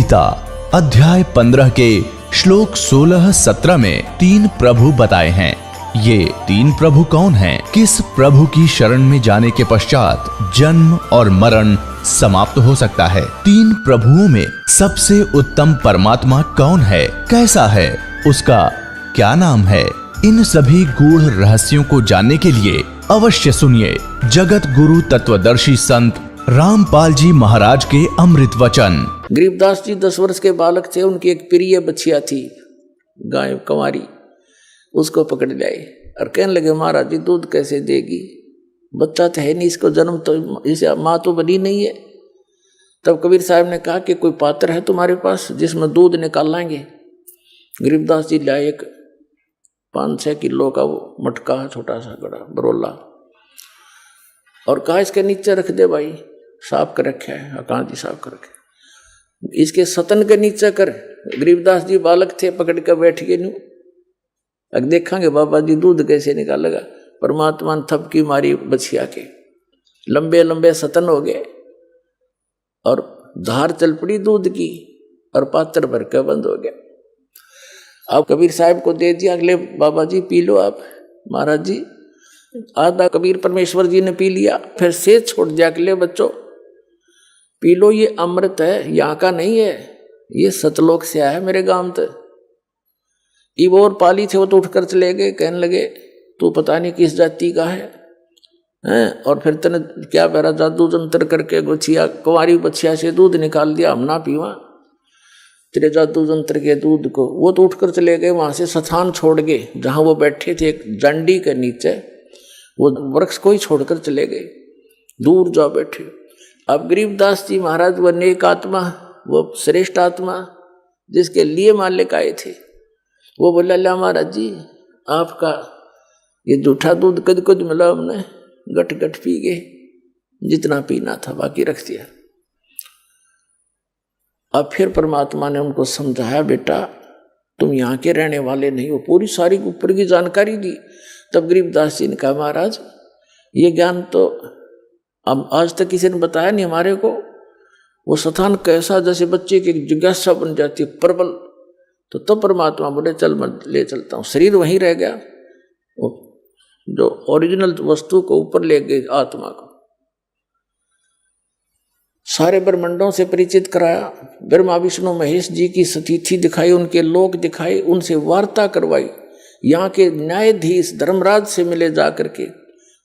गीता अध्याय 15 के श्लोक 16-17 में 3 प्रभु बताए हैं। ये 3 प्रभु कौन हैं? किस प्रभु की शरण में जाने के पश्चात जन्म और मरण समाप्त हो सकता है? 3 प्रभुओं में सबसे उत्तम परमात्मा कौन है? कैसा है? उसका क्या नाम है? इन सभी गूढ़ रहस्यों को जानने के लिए अवश्य सुनिए जगत गुरु तत्वदर्शी संत रामपाल जी महाराज के अमृत वचन। गरीबदास जी 10 वर्ष के बालक थे। उनकी एक प्रिय बच्चिया थी, गाय कंवारी। उसको पकड़ लाए और कहने लगे, महाराज जी दूध कैसे देगी? बच्चा तो है नहीं, इसको जन्म तो इसे माँ तो बनी नहीं है। तब कबीर साहब ने कहा कि कोई पात्र है तुम्हारे पास जिसमें दूध निकाल लाएंगे? गरीबदास जी लाए एक 5-6 किलो का वो मटका है, छोटा सा गड़ा बरोला, और कहा इसके नीचे रख दे भाई, साफ कर रखे है। कहाँ जी साफ कर रखे? इसके सतन के नीचे कर। गरीबदास जी बालक थे, पकड़ कर बैठ गए। नू अब देखेंगे बाबा जी दूध कैसे निकालेगा। परमात्मा ने थपकी मारी बछिया के, लंबे लंबे सतन हो गए और धार चल पड़ी दूध की और पात्र भर के बंद हो गया। अब कबीर साहब को दे दिया, अगले बाबा जी पी लो आप। महाराज जी आधा कबीर परमेश्वर जी ने पी लिया, फिर से छोड़ दिया कि ले बच्चों पी लो, ये अमृत है, यहाँ का नहीं है, ये सतलोक से आया है मेरे गांव तक। इब और पाली थे वो तो उठकर चले गए, कहने लगे तू पता नहीं किस जाति का है और फिर तने क्या बेरा जादू जंतर करके गुछिया कुंवारी बछिया से दूध निकाल दिया, हम ना पीवा तेरे जादू जंत्र के दूध को। वो तो उठकर चले गए, वहां से स्थान छोड़ गए जहां वो बैठे थे, एक जंडी के नीचे वो वृक्ष को ही छोड़कर चले गए, दूर जा बैठे। अब गरीबदास जी महाराज वो नेक आत्मा, वो श्रेष्ठ आत्मा जिसके लिए मालिक आए थे, वो बोला ला महाराज जी आपका ये जूठा दूध कद कद मिला, हमने गट गट पी गए, जितना पीना था बाकी रख दिया। अब फिर परमात्मा ने उनको समझाया, बेटा तुम यहाँ के रहने वाले नहीं हो, पूरी सारी ऊपर की जानकारी दी। तब गरीबदास जी ने कहा, महाराज ये ज्ञान तो अब आज तक किसी ने बताया नहीं हमारे को। वो स्थान कैसा, जैसे बच्चे की जिज्ञासा बन जाती है प्रबल। तो तब परमात्मा बोले चल मैं ले चलता हूँ। शरीर वहीं रह गया, वो जो ओरिजिनल वस्तु को ऊपर ले गए, आत्मा को सारे ब्रह्मंडों से परिचित कराया। ब्रह्मा विष्णु महेश जी की स्थिति दिखाई, उनके लोक दिखाए, उनसे वार्ता करवाई। यहाँ के न्यायाधीश धर्मराज से मिले जा करके,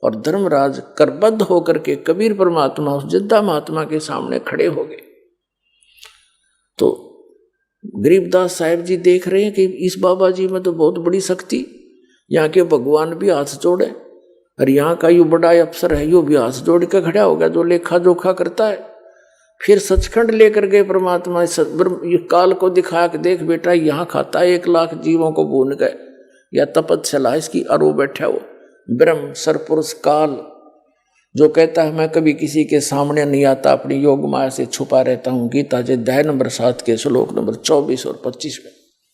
और धर्मराज करबद्ध होकर के कबीर परमात्मा उस जिद्दा महात्मा के सामने खड़े हो गए। तो गरीबदास साहिब जी देख रहे हैं कि इस बाबा जी में तो बहुत बड़ी शक्ति, यहाँ के भगवान भी हाथ जोड़े और यहाँ का यू बड़ा अफसर है, यू भी हाथ जोड़ के खड़ा हो गया जो लेखा जोखा करता है। फिर सचखंड लेकर गए परमात्मा, ये काल को दिखा के देख बेटा यहाँ खाता है 1 लाख जीवों को भून गए, या तपस्या इसकी, और वो बैठा वो ब्रह्म सरपुरुष काल जो कहता है मैं कभी किसी के सामने नहीं आता, अपनी योग माया से छुपा रहता हूँ। गीता जी अध्याय नंबर 7 के श्लोक नंबर 24 और 25 में।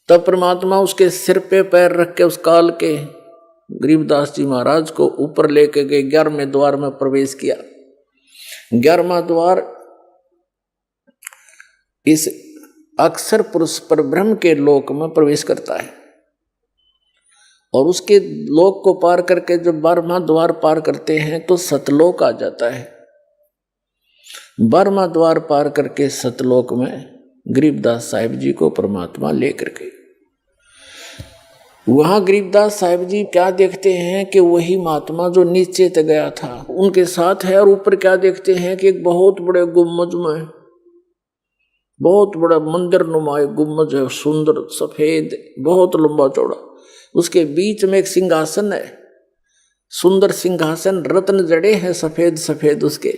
तब परमात्मा उसके सिर पे पैर रख के उस काल के गरीबदास जी महाराज को ऊपर लेके गए, 11वें द्वार में प्रवेश किया। 11वां द्वार इस अक्षर पुरुष पर ब्रह्म के लोक में प्रवेश करता है, और उसके लोक को पार करके जब 12वां द्वार पार करते हैं तो सतलोक आ जाता है। 12वां द्वार पार करके सतलोक में गरीबदास साहिब जी को परमात्मा लेकर गए। वहां गरीबदास साहिब जी क्या देखते हैं कि वही महात्मा जो नीचे तक गया था उनके साथ है, और ऊपर क्या देखते हैं कि एक बहुत बड़े गुम्बज में बहुत बड़ा मंदिर नुमाए गुम्बज है, सुंदर सफेद बहुत लंबा चौड़ा। उसके बीच में एक सिंहासन है, सुंदर सिंहासन, रत्न जड़े हैं सफेद सफेद उसके,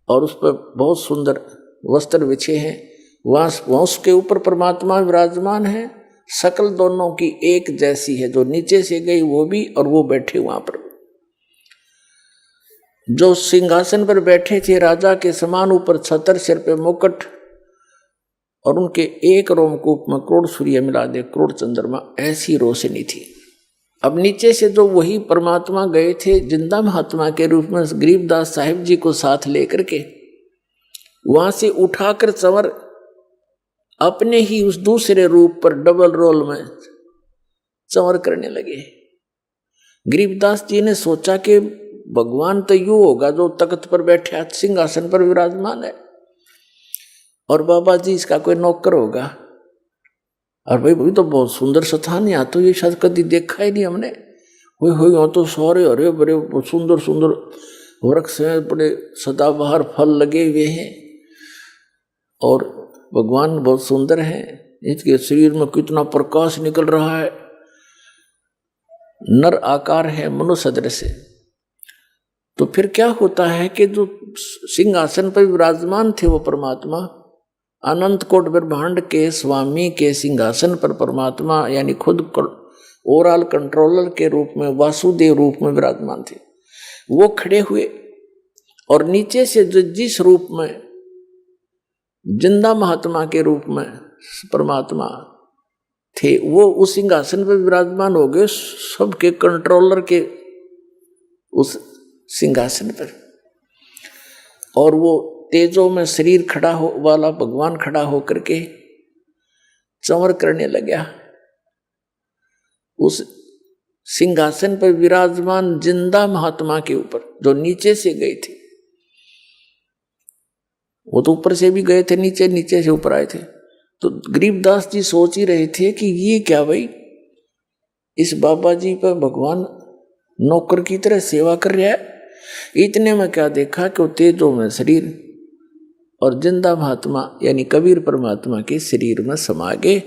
और उस पर बहुत सुंदर वस्त्र बिछे हैं। वहां उसके ऊपर परमात्मा विराजमान है। शकल दोनों की एक जैसी है, जो नीचे से गई वो भी और वो बैठे वहां पर। जो सिंहासन पर बैठे थे राजा के समान, ऊपर छतर, सिर पे मुकुट, और उनके एक रोमकूप में करोड़ सूर्य मिला दे, करोड़ चंद्रमा, ऐसी रोशनी थी। अब नीचे से जो वही परमात्मा गए थे जिंदा महात्मा के रूप में गरीबदास साहिब जी को साथ लेकर के, वहां से उठाकर चंवर अपने ही उस दूसरे रूप पर डबल रोल में चंवर करने लगे। गरीबदास जी ने सोचा कि भगवान तो यूं होगा जो तख्त पर बैठे सिंहासन पर विराजमान है, और बाबा जी इसका कोई नौकर होगा। और भाई तो बहुत सुंदर स्थान, यहाँ तो ये शायद कभी देखा ही नहीं हमने। यहाँ तो सारे हरे भरे सुंदर सुंदर वृक्ष हैं, बड़े सदाबहार फल लगे हुए हैं, और भगवान बहुत सुंदर हैं। इसके शरीर में कितना प्रकाश निकल रहा है, नर आकार है, मनुष्य सदृश है। तो फिर क्या होता है कि जो सिंहासन पर विराजमान थे वो परमात्मा, अनंत कोट ब्रह्मांड के स्वामी के सिंहासन पर परमात्मा यानी खुद ओवरऑल कंट्रोलर के रूप में, वासुदेव रूप में विराजमान थे। वो खड़े हुए और नीचे से जिस रूप में जिंदा महात्मा के रूप में परमात्मा थे, वो उस सिंहासन पर विराजमान हो गए, सबके कंट्रोलर के उस सिंहासन पर। और वो तेजों में शरीर खड़ा हो वाला भगवान खड़ा होकर के चंवर करने लगा उस सिंहासन पर विराजमान जिंदा महात्मा के ऊपर, जो नीचे से गए थे। वो तो ऊपर से भी गए थे, नीचे, नीचे से ऊपर आए थे। तो गरीबदास जी सोच ही रहे थे कि ये क्या भाई, इस बाबा जी पर भगवान नौकर की तरह सेवा कर रहा है। इतने में क्या देखा कि वो तेजों में शरीर और जिंदा महात्मा यानी कबीर परमात्मा के शरीर में समा गए।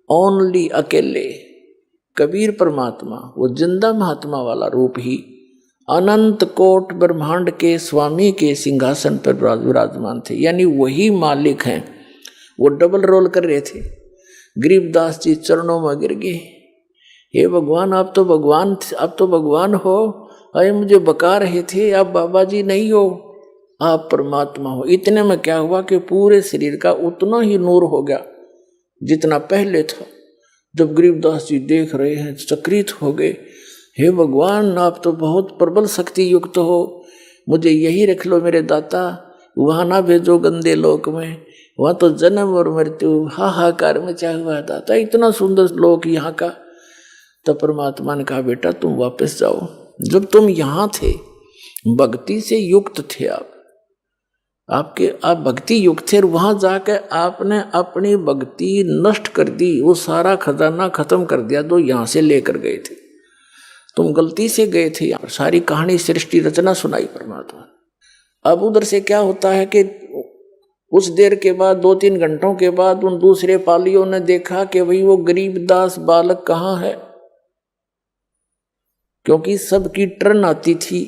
ओनली अकेले कबीर परमात्मा, वो जिंदा महात्मा वाला रूप ही अनंत कोट ब्रह्मांड के स्वामी के सिंहासन पर विराजमान थे, यानी वही मालिक हैं। वो डबल रोल कर रहे थे। गरीबदास जी चरणों में गिर गए, हे भगवान, आप तो भगवान, आप तो भगवान हो, अरे मुझे बका रहे थे, आप बाबा जी नहीं हो, आप परमात्मा हो। इतने में क्या हुआ कि पूरे शरीर का उतना ही नूर हो गया जितना पहले था। जब गरीबदास जी देख रहे हैं, चकित हो गए, हे भगवान, आप तो बहुत प्रबल शक्ति युक्त हो, मुझे यही रख लो मेरे दाता, वहां ना भेजो गंदे लोक में, वहां तो जन्म और मृत्यु हाहाकार मचा हुआ दाता, इतना सुंदर लोक यहाँ का। तो परमात्मा ने कहा, बेटा तुम वापस जाओ, जब तुम यहाँ थे भक्ति से युक्त थे, आप भक्ति युक्त थे, वहां जाकर आपने अपनी भक्ति नष्ट कर दी, वो सारा खजाना खत्म कर दिया जो यहां से लेकर गए थे। तुम गलती से गए थे, यहाँ सारी कहानी सृष्टि रचना सुनाई परमात्मा। अब उधर से क्या होता है कि उस देर के बाद 2-3 घंटों के बाद उन दूसरे पालियों ने देखा कि भाई वो गरीबदास बालक कहाँ है, क्योंकि सबकी टर्न आती थी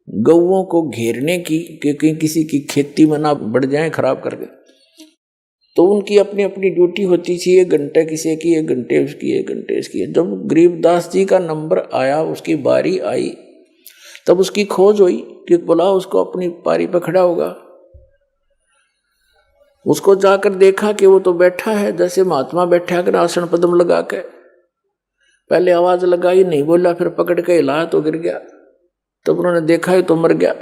गौओं को घेरने की, क्योंकि किसी की खेती में ना बढ़ जाए खराब करके। तो उनकी अपनी अपनी ड्यूटी होती थी, 1 घंटे किसी की, 1 घंटे उसकी, 1 घंटे इसकी। जब गरीबदास जी का नंबर आया, उसकी बारी आई, तब उसकी खोज हुई कि बोला उसको अपनी पारी पर खड़ा होगा। उसको जाकर देखा कि वो तो बैठा है जैसे महात्मा बैठा कर आसन पद्म लगा के। पहले आवाज लगाई, नहीं बोला, फिर पकड़ के हिलाया तो गिर गया। तब उन्होंने देखा ही तो मर गया,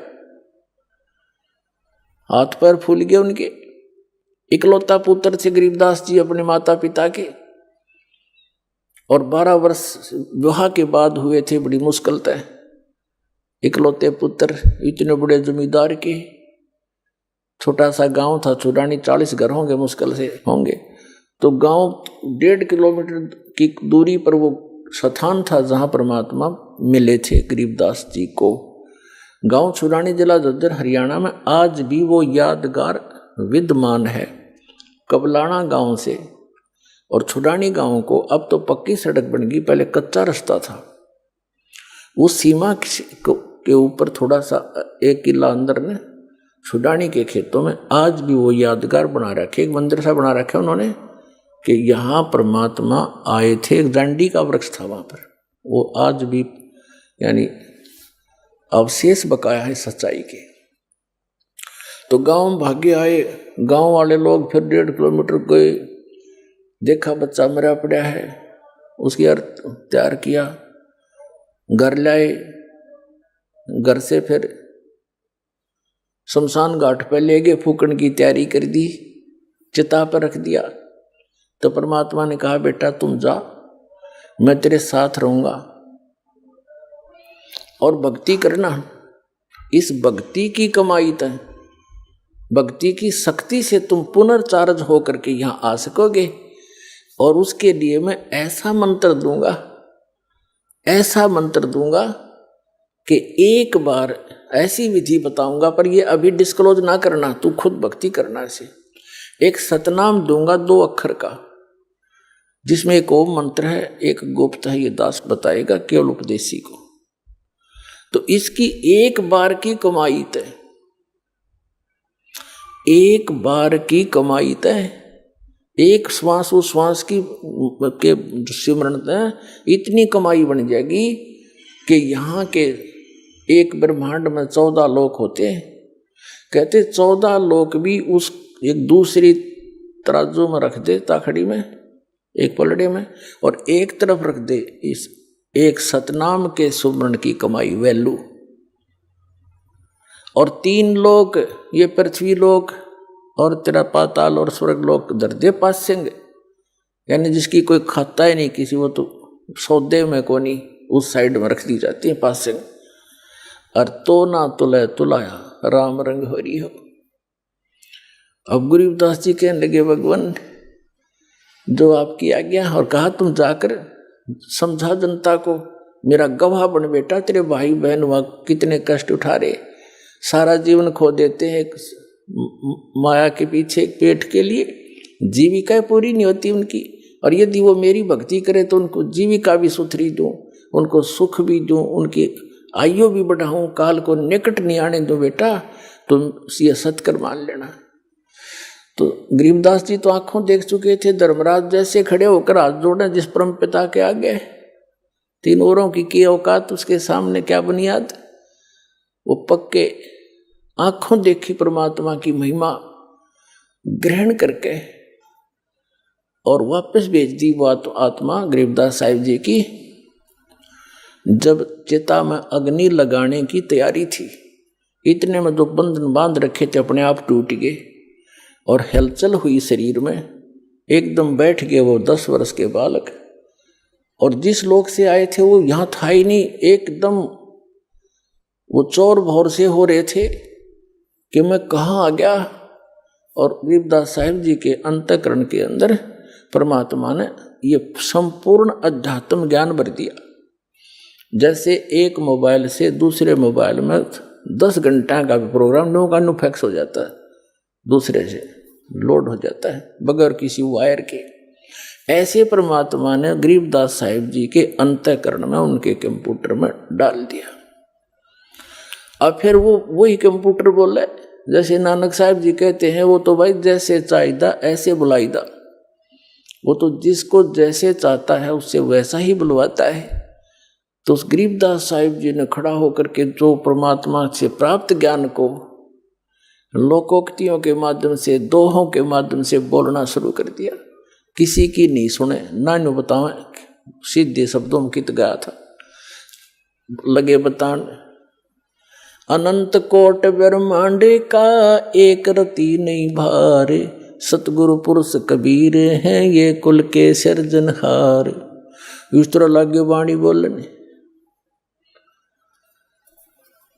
हाथ पैर फूल गए उनके। इकलौता पुत्र थे गरीबदास जी अपने माता पिता के, और 12 वर्ष विवाह के बाद हुए थे, बड़ी मुश्किल तय। इकलौते पुत्र इतने बड़े जमींदार के, छोटा सा गांव था छुड़ानी, 40 घर होंगे मुश्किल से होंगे। तो गांव 1.5 किलोमीटर की दूरी पर वो स्थान था जहां परमात्मा मिले थे गरीबदास जी को। गांव छुड़ानी, जिला झज्जर, हरियाणा में आज भी वो यादगार विद्यमान है। कबलाना गांव से और छुड़ानी गांव को अब तो पक्की सड़क बन गई, पहले कच्चा रास्ता था। उस सीमा के ऊपर थोड़ा सा 1 किला अंदर ने छुड़ानी के खेतों में आज भी वो यादगार बना रखे, एक मंदिर सा बना रखा उन्होंने कि यहाँ परमात्मा आए थे। एक जांडी का वृक्ष था वहां पर, वो आज भी यानी अवशेष बकाया है सच्चाई के। तो गांव भागे आए, गांव वाले लोग फिर 1.5 किलोमीटर गए, देखा बच्चा मरा पड़ा है, उसकी अर्थ तैयार किया, घर लाए, घर से फिर शमशान घाट पर ले गए, फूकन की तैयारी कर दी, चिता पर रख दिया। तो परमात्मा ने कहा बेटा तुम जा, मैं तेरे साथ रहूंगा और भक्ति करना। इस भक्ति की कमाई तो, भक्ति की शक्ति से तुम पुनर्चार्ज होकर के यहां आ सकोगे। और उसके लिए मैं ऐसा मंत्र दूंगा, ऐसा मंत्र दूंगा कि एक बार ऐसी विधि बताऊंगा, पर ये अभी डिस्क्लोज ना करना, तू खुद भक्ति करना। से एक सतनाम दूंगा 2 अक्षर का, जिसमें एक ओम मंत्र है, एक गुप्त है, ये दास बताएगा केवल उपदेशी को। तो इसकी एक बार की कमाई तय, एक बार की कमाई तय, एक श्वास उस श्वास की के सिमरण तय इतनी कमाई बन जाएगी कि यहाँ के एक ब्रह्मांड में 14 लोक होते हैं। कहते 14 लोक भी उस एक दूसरी तराजू में रख दे, ताखड़ी में, एक पलड़े में, और एक तरफ रख दे इस एक सतनाम के सुमरण की कमाई वैल्यू। और 3 लोक, ये पृथ्वी लोक और तेरा पाताल और स्वर्ग लोक दर्दे पासेंगे, यानी जिसकी कोई खाता ही नहीं किसी, वो तो सौदे में को नहीं, उस साइड में रख दी जाती है पासेंगे। और तो ना तुले तुलाया राम रंग हरी हो। अब गरीबदास जी कहने लगे भगवान जो आपकी आज्ञा, और कहा तुम जाकर समझा जनता को, मेरा गवाह बन बेटा, तेरे भाई बहन वहां कितने कष्ट उठा रहे, सारा जीवन खो देते हैं माया के पीछे, पेट के लिए, जीविका पूरी नहीं होती उनकी। और यदि वो मेरी भक्ति करे तो उनको जीविका भी सुथरी दूं, उनको सुख भी दूं, उनकी आयु भी बढ़ाऊं, काल को निकट नहीं आने दूं बेटा, तुम ये सत्कर मान लेना। तो गरीबदास जी तो आंखों देख चुके थे, धर्मराज जैसे खड़े होकर हाथ जोड़े जिस परम पिता के आगे, 3 औरों की औकात उसके सामने क्या बुनियाद। वो पक्के आंखों देखी परमात्मा की महिमा ग्रहण करके और वापस भेज दी वो आत्मा गरीबदास साहिब जी की। जब चिता में अग्नि लगाने की तैयारी थी, इतने में जो बंधन बांध रखे थे अपने आप टूट गए और हलचल हुई शरीर में, एकदम बैठ गए वो 10 वर्ष के बालक। और जिस लोक से आए थे वो यहाँ था ही नहीं, एकदम वो चौर भौर से हो रहे थे कि मैं कहाँ आ गया। और गरीबदास साहिब जी के अंतःकरण के अंदर परमात्मा ने ये संपूर्ण अध्यात्म ज्ञान भर दिया। जैसे एक मोबाइल से दूसरे मोबाइल में 10 घंटा का भी प्रोग्राम नो का नो फैक्स हो जाता है, दूसरे से लोड हो जाता है बगैर किसी वायर के। ऐसे परमात्मा ने गरीबदास साहिब जी के अंतःकरण में उनके कंप्यूटर में डाल दिया। अब फिर वो वही कंप्यूटर बोले, जैसे नानक साहिब जी कहते हैं, वो तो भाई जैसे चाहिदा ऐसे बुलाईदा, वो तो जिसको जैसे चाहता है उससे वैसा ही बुलवाता है। तो उस गरीबदास साहिब जी ने खड़ा होकर के जो परमात्मा से प्राप्त ज्ञान को लोकोक्तियों के माध्यम से, दोहों के माध्यम से बोलना शुरू कर दिया। किसी की नहीं सुने, ना नु बतावे, सीधे शब्दों में कित गया था, लगे बतान। अनंत कोट ब्रह्मांड का एक रति नहीं भार, सतगुरु पुरुष कबीर हैं ये कुल के सिरजनहार। इस तरह लगे वाणी बोलने।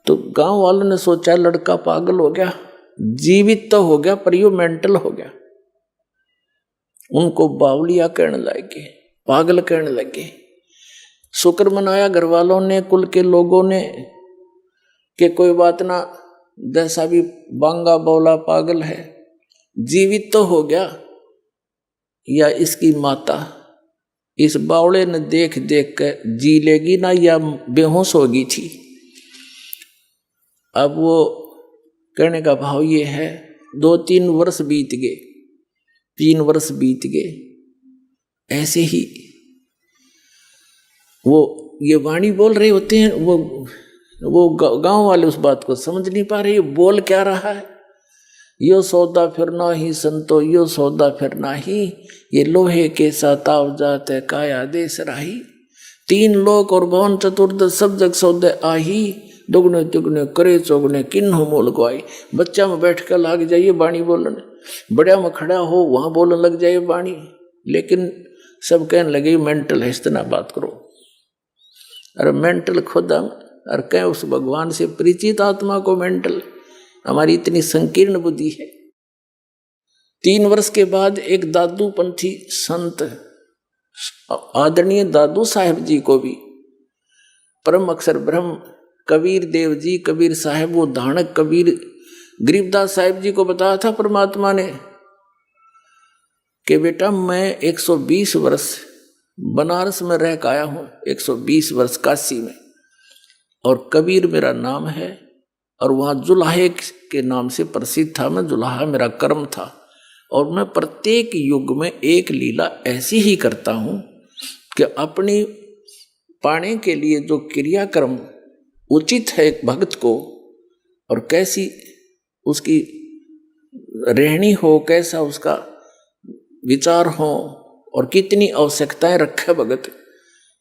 तो गांव वालों ने सोचा लड़का पागल हो गया, जीवित तो हो गया पर यो मेंटल हो गया। उनको बावलिया कहने लगे, पागल कहने लगे। शुक्र मनाया घर वालों ने, कुल के लोगों ने, कि कोई बात ना, जैसा भी बांगा बौला पागल है, जीवित तो हो गया। या इसकी माता इस बावड़े ने देख देख कर जी लेगी ना, या बेहोश होगी थी। अब वो कहने का भाव ये है, 2-3 वर्ष बीत गए, 3 वर्ष बीत गए। ऐसे ही वो ये वाणी बोल रहे होते हैं, वो गांव वाले उस बात को समझ नहीं पा रहे, बोल क्या रहा है। यो सौदा फिरना ही संतो, यो सौदा फिरना ही, ये लोहे के साताव जात है काया देश राही। 3 लोक और भवन चतुर्दश सब जग सौदे आही, दुगने दुगने करे चौगने किन्हों मोल गवाई। बच्चा में बैठ कर लग जाइए बाणी बोलने, बड़िया में खड़ा हो वहां बोलने लग जाइए बाणी, लेकिन सब कहने लगे मेंटल है, इतना बात करो। अरे मेंटल खुद हम, और कहें उस भगवान से परिचित आत्मा को मेंटल? हमारी इतनी संकीर्ण बुद्धि है। 3 वर्ष के बाद एक दादू पंथी संत आदरणीय दादू साहेब जी को भी परम अक्षर ब्रह्म कबीर देव जी, कबीर साहेब, वो धानक कबीर गरीबदास साहिब जी को बताया था परमात्मा ने कि बेटा मैं 120 वर्ष बनारस में रह के आया हूँ, 120 वर्ष काशी में, और कबीर मेरा नाम है, और वहाँ जुलाहे के नाम से प्रसिद्ध था। मैं जुलाहा मेरा कर्म था, और मैं प्रत्येक युग में एक लीला ऐसी ही करता हूँ कि अपनी पाने के लिए जो क्रियाक्रम उचित है एक भक्त को, और कैसी उसकी रहनी हो, कैसा उसका विचार हो, और कितनी आवश्यकताएं रखे भगत,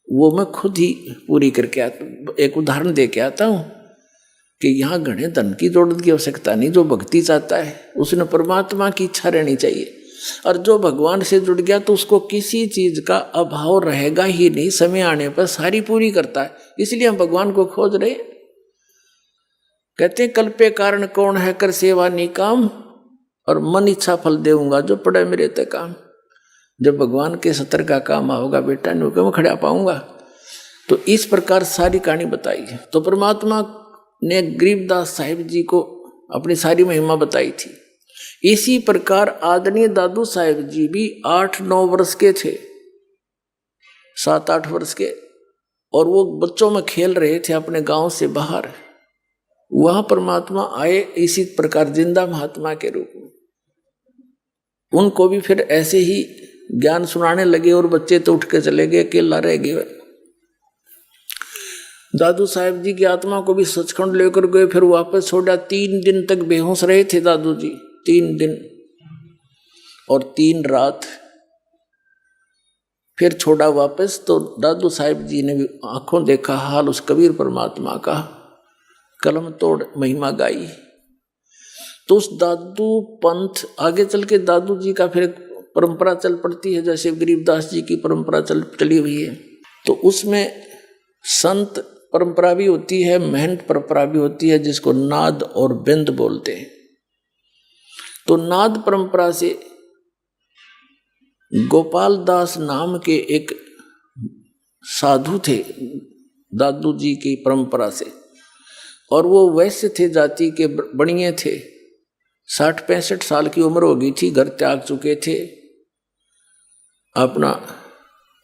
वो मैं खुद ही पूरी करके आता। एक उदाहरण दे के आता हूँ कि यहाँ घने धन की जरूरत की आवश्यकता नहीं। जो भक्ति चाहता है उसने परमात्मा की इच्छा रहनी चाहिए, और जो भगवान से जुड़ गया तो उसको किसी चीज का अभाव रहेगा ही नहीं। समय आने पर सारी पूरी करता है। इसलिए हम भगवान को खोज रहे। कहते हैं कल्पे कारण कौन है, कर सेवा निकाम, और मन इच्छा फल देऊंगा जो पड़े मेरे ते काम। जब भगवान के सतर का काम आओगा बेटा, नहीं मैं खड़ा पाऊंगा। तो इस प्रकार सारी कहानी बताई है। तो परमात्मा ने गरीबदास साहिब जी को अपनी सारी महिमा बताई थी। इसी प्रकार आदरणीय दादू साहिब जी भी 8-9 वर्ष के थे, 7-8 वर्ष के, और वो बच्चों में खेल रहे थे अपने गांव से बाहर। वहां परमात्मा आए इसी प्रकार जिंदा महात्मा के रूप में। उनको भी फिर ऐसे ही ज्ञान सुनाने लगे, और बच्चे तो उठ के चले गए, अकेला रह गए। दादू साहिब जी की आत्मा को भी सचखंड लेकर गए, फिर वापस छोड़ा। 3 दिन तक बेहोश रहे थे दादू जी, 3 दिन और 3 रात, फिर छोड़ा वापस। तो दादू साहिब जी ने भी आंखों देखा हाल उस कबीर परमात्मा का, कलम तोड़ महिमा गाई। तो उस दादू पंथ आगे चल के दादू जी का फिर परंपरा चल पड़ती है, जैसे गरीबदास जी की परंपरा चली हुई है। तो उसमें संत परंपरा भी होती है, महंत परंपरा भी होती है, जिसको नाद और बिंद बोलते हैं। तो नाद परंपरा से गोपाल दास नाम के एक साधु थे दादू जी की परंपरा से, और वो वैश्य थे, जाति के बणिए थे। 60-65 साल की उम्र हो गई थी, घर त्याग चुके थे। अपना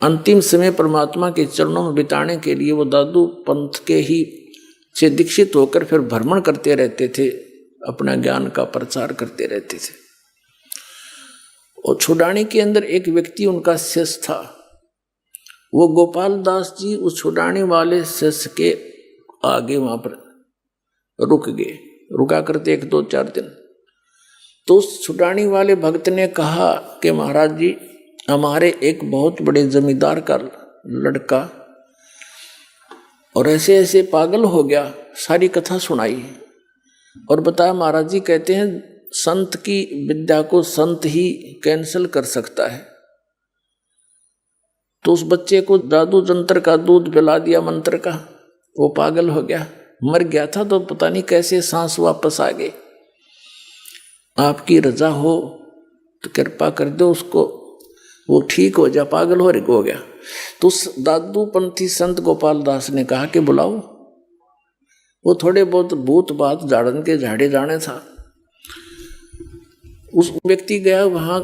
अंतिम समय परमात्मा के चरणों में बिताने के लिए वो दादू पंथ के ही से दीक्षित होकर फिर भ्रमण करते रहते थे, अपना ज्ञान का प्रचार करते रहते थे। और छुड़ानी के अंदर एक व्यक्ति उनका शिष्य था। वो गोपाल दास जी उस छुड़ाने वाले शिष्य के आगे वहां पर रुक गए, रुका करते 1-2-4 दिन। तो उस छुड़ाने वाले भक्त ने कहा कि महाराज जी, हमारे एक बहुत बड़े जमींदार का लड़का और ऐसे ऐसे पागल हो गया। सारी कथा सुनाई और बताया महाराज जी कहते हैं संत की विद्या को संत ही कैंसिल कर सकता है। तो उस बच्चे को जादू जंत्र का दूध पिला दिया, मंत्र का, वो पागल हो गया, मर गया था। तो पता नहीं कैसे सांस वापस आ गए। आपकी रजा हो तो कृपा कर दो उसको, वो ठीक हो जा, पागल हो गया। तो उस दादू पंथी संत गोपाल दास ने कहा कि बुलाओ। वो थोड़े बहुत भूत बात झाड़न के झाड़े जाने था। उस व्यक्ति गया वहाँ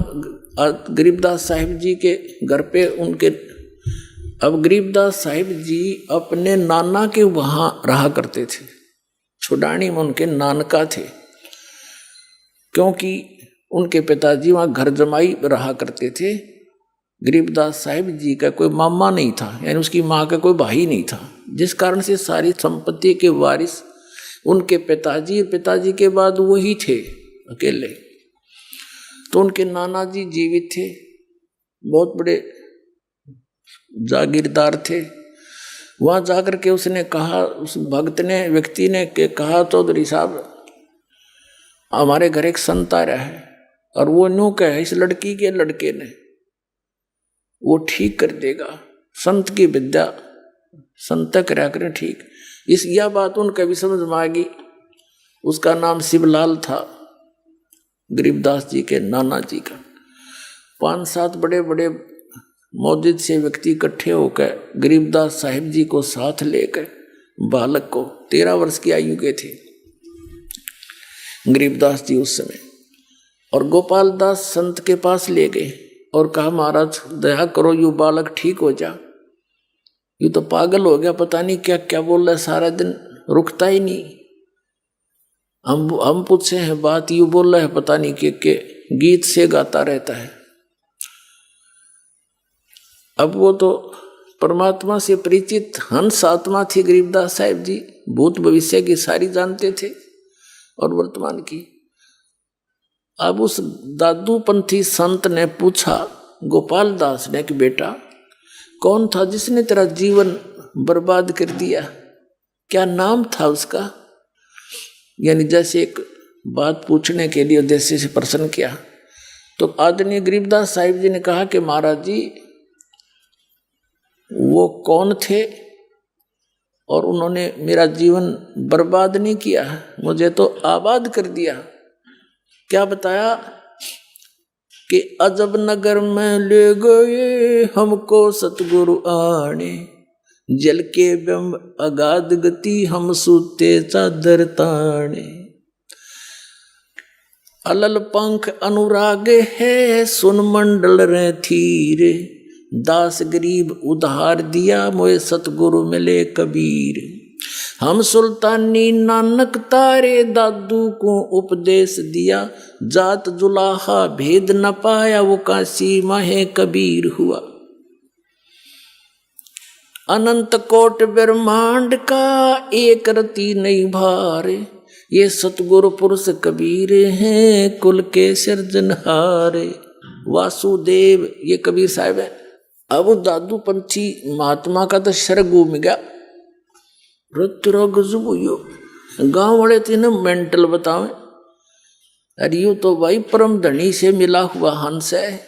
गरीबदास साहिब जी के घर पे उनके। अब गरीबदास साहिब जी अपने नाना के वहाँ रहा करते थे, छुड़ानी में उनके नानका थे, क्योंकि उनके पिताजी वहाँ घर जमाई रहा करते थे। गरीबदास साहिब जी का कोई मामा नहीं था, यानी उसकी माँ का कोई भाई नहीं था, जिस कारण से सारी संपत्ति के वारिस उनके पिताजी के बाद वही थे अकेले। तो उनके नाना जी जीवित थे, बहुत बड़े जागीरदार थे। वहाँ जाकर के उसने कहा, उस भक्त ने व्यक्ति ने कहा, चौधरी साहब हमारे घर एक संत आ रहा है, और वो न्यू कहे इस लड़की के लड़के ने वो ठीक कर देगा। संत की विद्या संत करा करें ठीक। इस यह बात उनका भी समझ में आ गई। उसका नाम शिवलाल था, गरीबदास जी के नाना जी का। 5-7 बड़े बड़े मौजूद से व्यक्ति इकट्ठे होकर गरीबदास साहिब जी को साथ लेकर बालक को 13 वर्ष की आयु के थे गरीबदास जी उस समय, और गोपाल दास संत के पास ले गए और कहा महाराज दया करो, यू बालक ठीक हो जा, यू तो पागल हो गया, पता नहीं क्या क्या बोल रहा है, सारा दिन रुकता ही नहीं। हम पूछे हैं बात, यू बोल रहा है पता नहीं के गीत से गाता रहता है। अब वो तो परमात्मा से परिचित हंस आत्मा थी गरीबदास साहिब जी, भूत भविष्य की सारी जानते थे और वर्तमान की। अब उस दादूपंथी संत ने पूछा गोपाल दास ने कि बेटा कौन था जिसने तेरा जीवन बर्बाद कर दिया, क्या नाम था उसका? यानी जैसे एक बात पूछने के लिए उद्देश्य से प्रश्न किया। तो आदरणीय गरीबदास साहिब जी ने कहा कि महाराज जी वो कौन थे और उन्होंने मेरा जीवन बर्बाद नहीं किया, मुझे तो आबाद कर दिया। क्या बताया कि अजब नगर में ले गए हमको सतगुरु आने, जल के बिंब अगाध गति हम सूते चादर ताने। अलल पंख अनुराग है सुन मंडल रे थीरे, दास गरीब उधार दिया मोए सतगुरु मिले कबीर। हम सुल्तानी नानक तारे दादू को उपदेश दिया, जात जुलाहा भेद न पाया वो काशी माहे कबीर हुआ। अनंत कोट ब्रह्मांड का एक रति नहीं भारे, ये सतगुरु पुरुष कबीर हैं कुल के सिरजनहारे। वासुदेव ये कबीर साहब है। अब दादू पंथी महात्मा का तो शर घूम गया, गांव वाले थे ना मेंटल बतावे, अरे यू तो भाई परम धनी से मिला हुआ हंस है,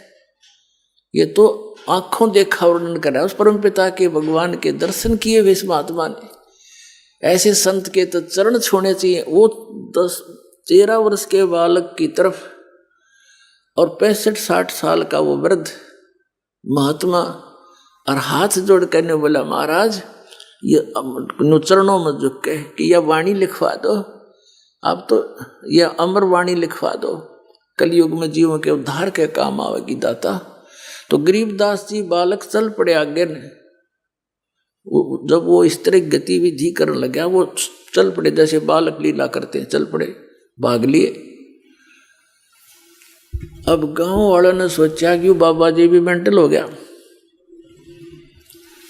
ये तो आंखों देखा वर्णन कर रहा है उस परम पिता के भगवान के दर्शन किए हुए इस महात्मा ने। ऐसे संत के तो चरण छूने चाहिए। वो 13 वर्ष के बालक की तरफ और 65-60 साल का वो वृद्ध महात्मा और हाथ जोड़ करने बोला महाराज ये चरणों में झुक के कि यह वाणी लिखवा दो, आप तो यह अमर वाणी लिखवा दो, कलयुग में जीवों के उद्धार के काम आवेगी दाता। तो गरीबदास जी बालक चल पड़े आगे ने। जब वो इस तरह गतिविधि करने लगा वो चल पड़े जैसे बालक लीला करते हैं, चल पड़े, भाग लिए। अब गांव वालों ने सोचा कि बाबा जी भी मेंटल हो गया,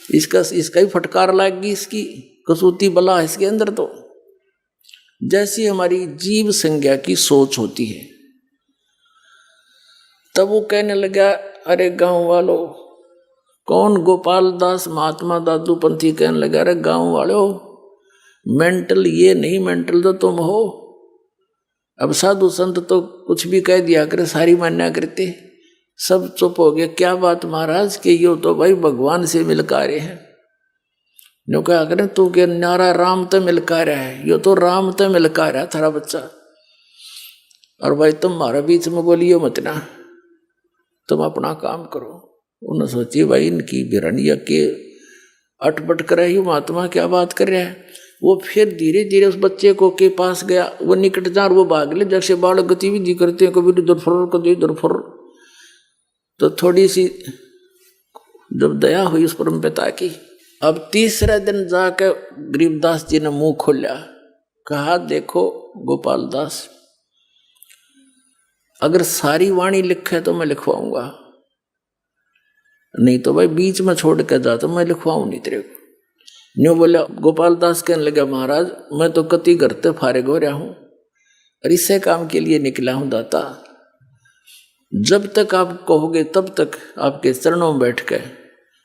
इसका ही फटकार लग गई, इसकी कसूती बला इसके अंदर। तो जैसी हमारी जीव संज्ञा की सोच होती है, तब वो कहने लगा अरे गांव वालों, कौन गोपाल दास महात्मा दादू पंथी कहने लगा अरे गांव वालों मेंटल ये नहीं, मेंटल तो तुम हो। अब साधु संत तो कुछ भी कह दिया करे, सारी मान्या करते, सब चुप हो गए। क्या बात महाराज के यो तो भाई भगवान से मिलका रहे हैं। नो क्या करें तू के नारा राम तो मिलका रहा है, यो तो राम तो मिलका रहा है थारा बच्चा, और भाई तुम हमारे बीच में बोलियो मत ना, तुम अपना काम करो। उन्होंने सोची भाई इनकी बिरनिया के अटपट कर रही महात्मा क्या बात कर रहा है। वो फिर धीरे धीरे उस बच्चे को के पास गया, वो निकट जा, वो भाग ले जैसे बालक गतिविधि करते हैं, कभी इधर फुर कभी इधर फुर। तो थोड़ी सी जब दया हुई उस परम पिता की, अब तीसरे दिन जाकर गरीबदास जी ने मुंह खोला, कहा देखो गोपाल दास, अगर सारी वाणी लिखे तो मैं लिखवाऊंगा, नहीं तो भाई बीच में छोड़ कर जा तो मैं लिखवाऊं नहीं तेरे को। न्यू बोला गोपाल दास कहने लगा महाराज मैं तो कति करते फारिग हो रहा हूं और इसे काम के लिए निकला हूं दाता, जब तक आप कहोगे तब तक आपके चरणों में बैठ कर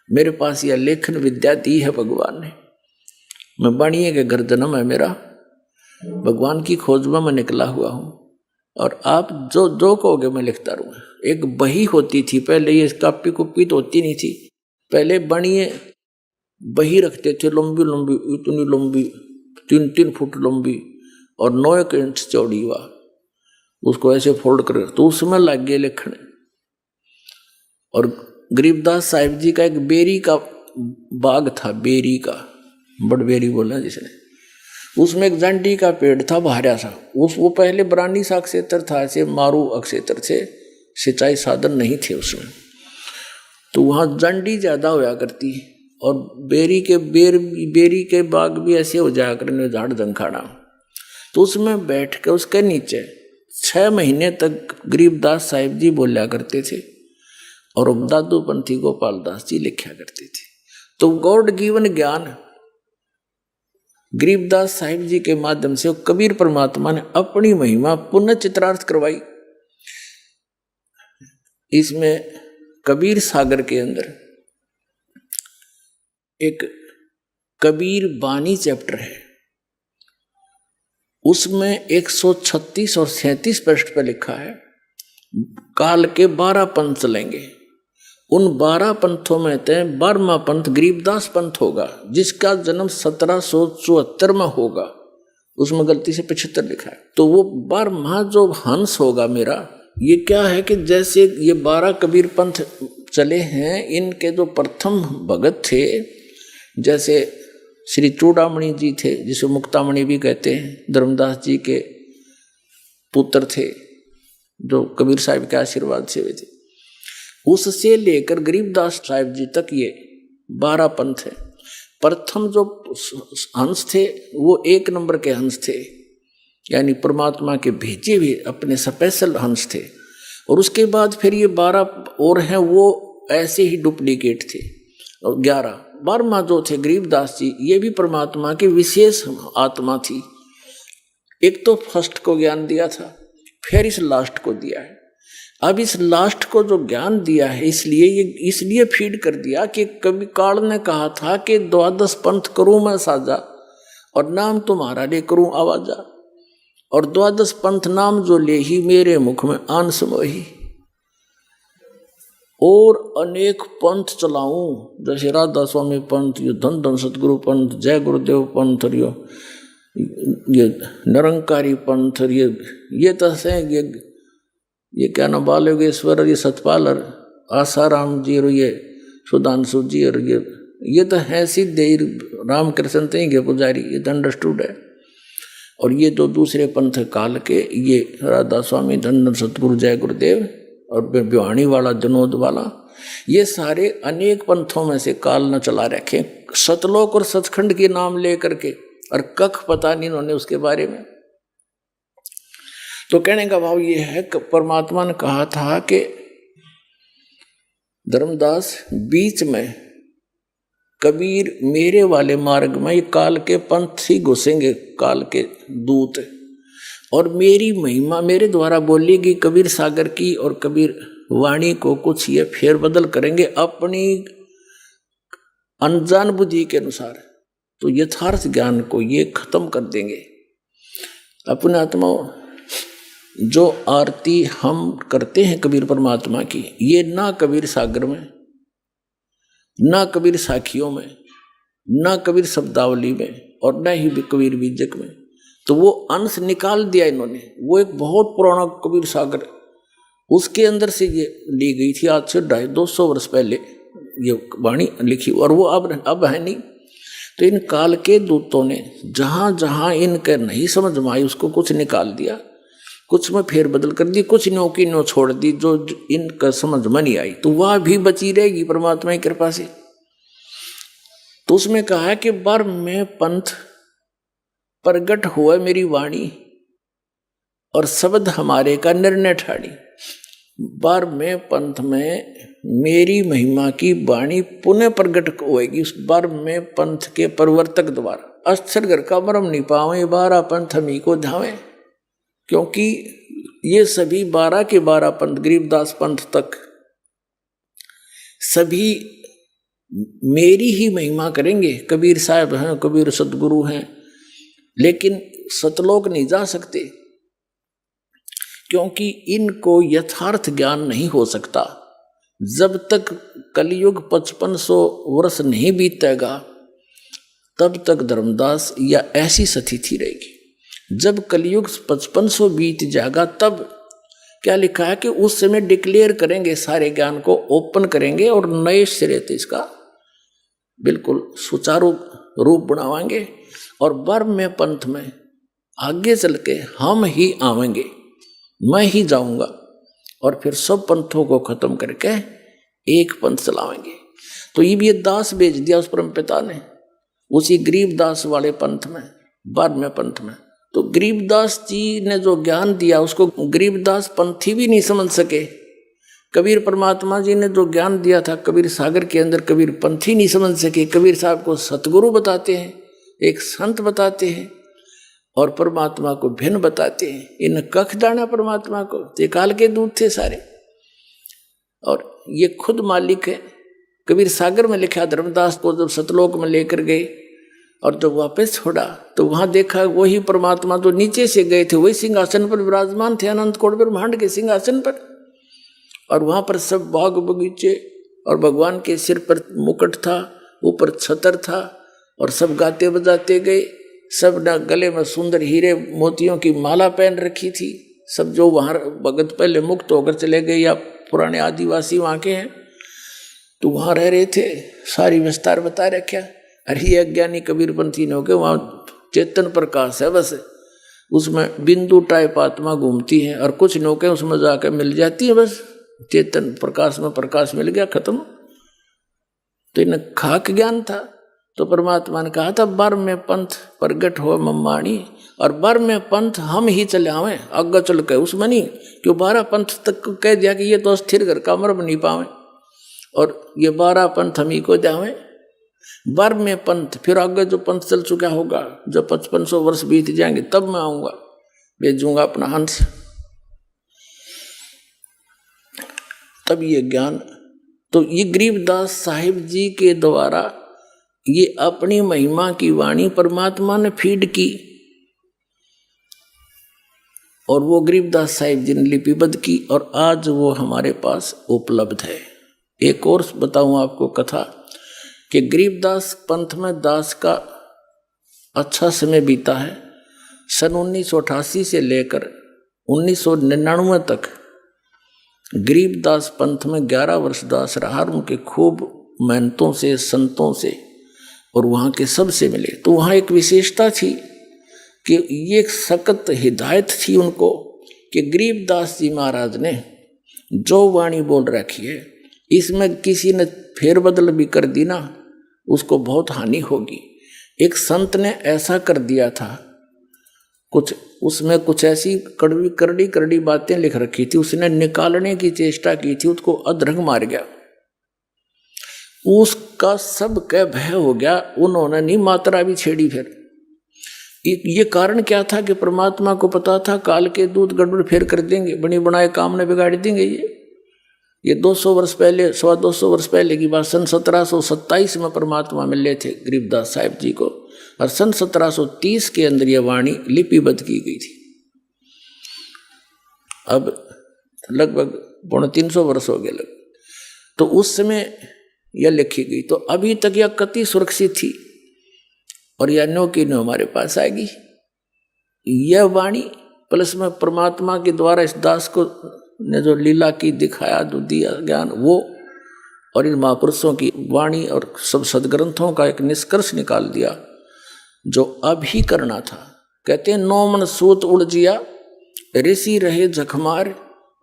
मेरे पास यह लेखन विद्या दी है भगवान ने। मैं बाणिये के घर जन्म है मेरा, भगवान की खोज में मैं निकला हुआ हूं, और आप जो जो कहोगे मैं लिखता रहूंगा। एक बही होती थी पहले, ये कापी कुपी तो होती नहीं थी। पहले बनिए बही रखते थे, लंबी लंबी, इतनी लंबी, 3-3 फुट लंबी और 9 इंच चौड़ी हुआ, उसको ऐसे फोल्ड कर, तो उसमें लग गए लिखने। और गरीबदास साहिब जी का एक बेरी का बाग था, बेरी का, बड़ बेरी बोला जिसने, उसमें एक जंडी का पेड़ था भारा सा, वो पहले बरानी सा क्षेत्र था, ऐसे मारू अक्षेत्र से, सिंचाई साधन नहीं थे उसमें, तो वहाँ जंडी ज्यादा होया करती, और बेरी के बाग भी ऐसे हो जाया करने, झाड़ जंखाड़ा। तो उसमें बैठ के उसके नीचे 6 महीने तक गरीबदास साहिब जी बोला करते थे, और दादू पंथी गोपाल दास जी लिखा करते थे। तो गॉड गिवन ज्ञान गरीबदास साहिब जी के माध्यम से कबीर परमात्मा ने अपनी महिमा पुनः चित्रार्थ करवाई। इसमें कबीर सागर के अंदर एक कबीर बानी चैप्टर है, उसमें 136 और 37 पृष्ठ पर लिखा है, काल के 12 पंथ चलेंगे। उन 12 पंथों में से 12वां पंथ गरीबदास पंथ होगा, जिसका जन्म 1774 में होगा। उसमें गलती से 75 लिखा है। तो वो 12वां जो हंस होगा मेरा, ये क्या है कि जैसे ये 12 कबीर पंथ चले हैं, इनके जो प्रथम भगत थे, जैसे श्री चूड़ामणि जी थे, जिसे मुक्तामणि भी कहते हैं, धर्मदास जी के पुत्र थे, जो कबीर साहिब के आशीर्वाद से हुए थे। उससे लेकर गरीबदास साहिब जी तक ये 12 पंथ है। प्रथम जो हंस थे वो 1 नंबर के हंस थे, यानी परमात्मा के भेजे हुए अपने स्पेशल हंस थे। और उसके बाद फिर ये 12 और हैं, वो ऐसे ही डुप्लीकेट थे। और 12वां जो थे गरीबदास जी, ये भी परमात्मा की विशेष आत्मा थी। एक तो फर्स्ट को ज्ञान दिया था, फिर इस लास्ट को दिया है। अब इस लास्ट को जो ज्ञान दिया है, इसलिए फीड कर दिया कि कभी काल ने कहा था कि 12 पंथ करूं मैं साजा, और नाम तुम्हारा ले करूं आवाजा, और 12 पंथ नाम जो ले ही मेरे मुख में आन समोही। और अनेक पंथ चलाऊं, जैसे राधा स्वामी पंथ, ये धन धन सतगुरु पंथ, जय गुरुदेव पंथ, और ये निरंकारी पंथ, और ये तो है, ये क्या नाम, बालयोगेश्वर, और ये सतपाल, और आसाराम जी, और ये सुधांशु जी, और ये तो है सिद्धे रामकृष्ण के पुजारी, ये तो अंडरस्टूड है। और ये तो दूसरे पंथ काल के, ये राधा स्वामी, धन सतगुरु, जय गुरुदेव, और बिवाणी वाला, जनोद वाला, ये सारे अनेक पंथों में से काल न चला रखे। सतलोक और सचखंड के नाम लेकर के, और कख पता नहीं इन्होंने उसके बारे में। तो कहने का भाव ये है कि परमात्मा ने कहा था कि धर्मदास बीच में कबीर मेरे वाले मार्ग में, ये काल के पंथ ही घुसेंगे, काल के दूत, और मेरी महिमा मेरे द्वारा बोलेगी कबीर सागर की, और कबीर वाणी को कुछ ये फेर बदल करेंगे अपनी अनजान बुद्धि के अनुसार। तो यथार्थ ज्ञान को ये खत्म कर देंगे। अपने आत्मा जो आरती हम करते हैं कबीर परमात्मा की, ये ना कबीर सागर में, ना कबीर साखियों में, ना कबीर शब्दावली में, और न ही कबीर बीजक में। तो वो अंश निकाल दिया इन्होंने। वो एक बहुत पुराना कबीर सागर, उसके अंदर से ये ली गई थी, आज से 250 वर्ष पहले ये वाणी लिखी, और वो अब है नहीं। तो इन काल के दूतों ने जहाँ जहाँ इनके नहीं समझ में आई, उसको कुछ निकाल दिया, कुछ में फेर बदल कर दी, कुछ न्यों की न्यों छोड़ दी, जो इनका समझ में नहीं आई, तो वह भी बची रहेगी परमात्मा की कृपा से। तो उसमें कहा है कि बर में पंथ प्रगट हुआ मेरी वाणी, और शब्द हमारे का निर्णय ठाड़ी। बर में पंथ में मेरी महिमा की वाणी पुनः प्रगट होएगी, उस बर में पंथ के प्रवर्तक द्वारा। अक्षर घर का मरम नहीं पावे, 12 पंथ हमी को धावे। क्योंकि ये सभी 12 के 12 पंथ, गरीबदास पंथ तक सभी मेरी ही महिमा करेंगे। कबीर साहब हैं, कबीर सतगुरु हैं, लेकिन सतलोक नहीं जा सकते, क्योंकि इनको यथार्थ ज्ञान नहीं हो सकता। जब तक कलयुग 5500 वर्ष नहीं बीतेगा तब तक धर्मदास या ऐसी स्थिति रहेगी। जब कलयुग 5500 बीत जाएगा तब क्या लिखा है कि उस समय डिक्लेयर करेंगे, सारे ज्ञान को ओपन करेंगे और नए सिरे से इसका बिल्कुल सुचारू रूप बनावाएंगे। और वर्म में पंथ में आगे चल के हम ही आवेंगे, मैं ही जाऊंगा और फिर सब पंथों को खत्म करके एक पंथ चलावेंगे। तो ये दास भेज दिया उस परम पिता ने उसी गरीबदास वाले पंथ में, वर्म में पंथ में। तो गरीबदास जी ने जो ज्ञान दिया उसको गरीबदास पंथी भी नहीं समझ सके। कबीर परमात्मा जी ने जो ज्ञान दिया था कबीर सागर के अंदर कबीर पंथी नहीं समझ सके। कबीर साहब को सतगुरु बताते हैं, एक संत बताते हैं और परमात्मा को भिन्न बताते हैं। इन कख दाना परमात्मा को, ये काल के दूत थे सारे और ये खुद मालिक है। कबीर सागर में लिखा धर्मदास को जब सतलोक में लेकर गए और जब वापस छोड़ा तो वहां देखा वही परमात्मा जो नीचे से गए थे वही सिंहासन पर विराजमान थे, अनंत कोटि ब्रह्मांड के सिंहासन पर। और वहां पर सब बाग बगीचे और भगवान के सिर पर मुकुट था, ऊपर छतर था और सब गाते बजाते गए। सब ने गले में सुंदर हीरे मोतियों की माला पहन रखी थी। सब जो वहां भगत पहले मुक्त होकर चले गए या पुराने आदिवासी वहां के हैं तो वहां रह रहे थे, सारी विस्तार बता रखा। अरे अज्ञानी कबीरपंथी ने होके वहां चेतन प्रकाश है, बस उसमें बिंदु टाइप आत्मा घूमती है और कुछ नौके उसमें जाकर मिल जाती है, बस चेतन प्रकाश में प्रकाश मिल गया, खत्म। तो इन्हें खाक ज्ञान था। तो परमात्मा ने कहा था वर्म में पंथ प्रगट हो मम्माणी, और वर्म में पंथ हम ही चले आवे आगे चल के, उसमें नहीं क्यों 12 पंथ तक कह दिया कि ये तो अस्थिर घर का मर नहीं पावे और ये 12 पंथ हम ही को जावे। वर्म में पंथ, फिर आगे जो पंथ चल चुका होगा, जब 5500 वर्ष बीत जाएंगे तब मैं आऊंगा, भेजूंगा अपना हंस। तब ये ज्ञान, तो ये गरीबदास साहिब जी के द्वारा ये अपनी महिमा की वाणी परमात्मा ने फीड की और वो गरीबदास साहिब जी ने लिपिबद्ध की और आज वो हमारे पास उपलब्ध है। एक और बताऊं आपको कथा कि गरीबदास पंथ में दास का अच्छा समय बीता है। सन 1988 से लेकर 1999 तक गरीबदास पंथ में 11 वर्ष दास रहा। उनके खूब मेहनतों से, संतों से और वहाँ के सब से मिले। तो वहाँ एक विशेषता थी कि ये सख्त हिदायत थी उनको कि गरीबदास जी महाराज ने जो वाणी बोल रखी है इसमें किसी ने फेरबदल भी कर दी ना उसको बहुत हानि होगी। एक संत ने ऐसा कर दिया था, कुछ उसमें कुछ ऐसी कड़वी करड़ी बातें लिख रखी थी, उसने निकालने की चेष्टा की थी, उसको अधरंग मार गया। उसका सब कह भय हो गया, उन्होंने नहीं मात्रा भी छेड़ी। फिर ये कारण क्या था कि परमात्मा को पता था काल के दूत गड़बड़ फेर कर देंगे, बनी बनाए काम ने बिगाड़ देंगे। ये 200 वर्ष पहले, 250 वर्ष पहले की बात, सन 1727 में परमात्मा मिले थे गरीबदास साहिब जी को और सन 1730 के अंदर यह वाणी लिपिबद्ध की गई थी। अब लगभग 350 वर्ष हो गए लग, तो उस समय यह लिखी गई। तो अभी तक यह कति सुरक्षित थी और यह नो की नो हमारे पास आएगी। यह वाणी प्लस में परमात्मा के द्वारा इस दास को ने जो लीला की दिखाया, जो दिया ज्ञान, वो और इन महापुरुषों की वाणी और सब सदग्रंथों का एक निष्कर्ष निकाल दिया जो अभी करना था। कहते हैं 9 मन सूत उलझिया ऋषि रहे जखमार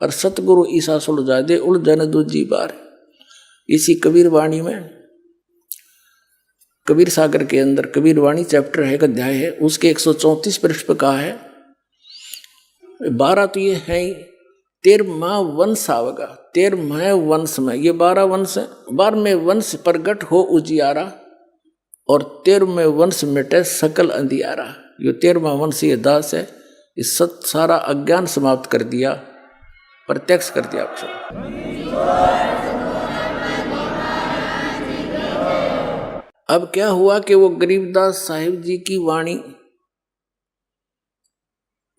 और सतगुरु ईसा सुलझा दे उलझन दूजी बार। इसी कबीर वाणी में, कबीर सागर के अंदर कबीर वाणी चैप्टर है, एक अध्याय है, उसके 134 पृष्ठ पर कहा है 12 तो ये है 13वां वंश आवेगा, 13वें वंश में ये 12 वंश है। 12वें वंश प्रगट हो उजियारा और 13वें वंश मिटे सकल अंधियारा। ये 13वां वंश ये दास है, इस सारा अज्ञान समाप्त कर दिया, प्रत्यक्ष कर दिया आपसे। अब क्या हुआ कि वो गरीबदास साहिब जी की वाणी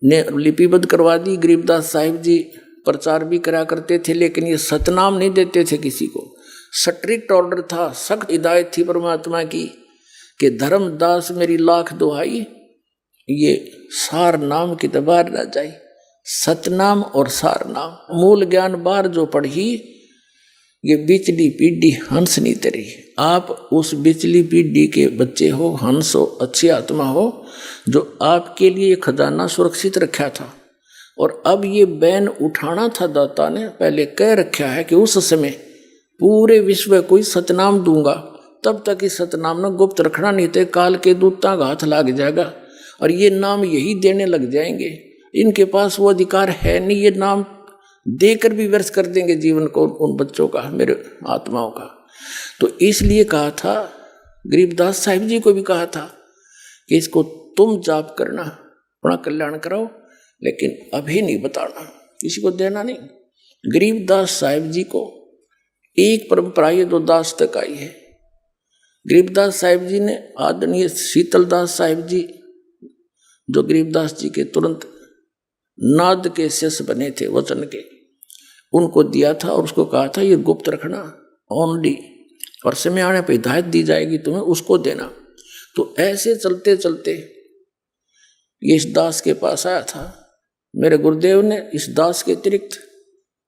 ने लिपिबद्ध करवा दी। गरीबदास साहिब जी प्रचार भी करा करते थे, लेकिन ये सतनाम नहीं देते थे किसी को। स्ट्रिक्ट ऑर्डर था, सख्त हिदायत थी परमात्मा की कि धर्मदास मेरी लाख दुहाई, ये सार नाम की दबार ना जाए। सतनाम और सार नाम मूल ज्ञान बार जो पढ़ी, ये बिचली पीढ़ी हंस नहीं तरी। आप उस बिचली पीढ़ी के बच्चे हो, हंस हो, अच्छी आत्मा हो, जो आपके लिए खजाना सुरक्षित रखा था। और अब ये बैन उठाना था, दाता ने पहले कह रखा है कि उस समय पूरे विश्व को सतनाम दूंगा, तब तक इस सतनाम ने गुप्त रखना, नहीं तो काल के दूता का हाथ लग जाएगा और ये नाम यही देने लग जाएंगे। इनके पास वो अधिकार है नहीं, ये नाम देकर भी व्यर्थ कर देंगे जीवन को उन बच्चों का, मेरे आत्माओं का। तो इसलिए कहा था, गरीबदास साहिब जी को भी कहा था कि इसको तुम जाप करना, अपना कल्याण कराओ, लेकिन अभी नहीं बताना, किसी को देना नहीं। गरीबदास साहिब जी को एक परंपरा ये दो दास तक आई है। गरीबदास साहिब जी ने आदरणीय शीतलदास साहिब जी, जो गरीबदास जी के तुरंत नाद के शिष्य बने थे वचन के, उनको दिया था और उसको कहा था ये गुप्त रखना ओनली, और समय आने पर हिदायत दी जाएगी तुम्हें, उसको देना। तो ऐसे चलते चलते ये इस दास के पास आया था। मेरे गुरुदेव ने इस दास के अतिरिक्त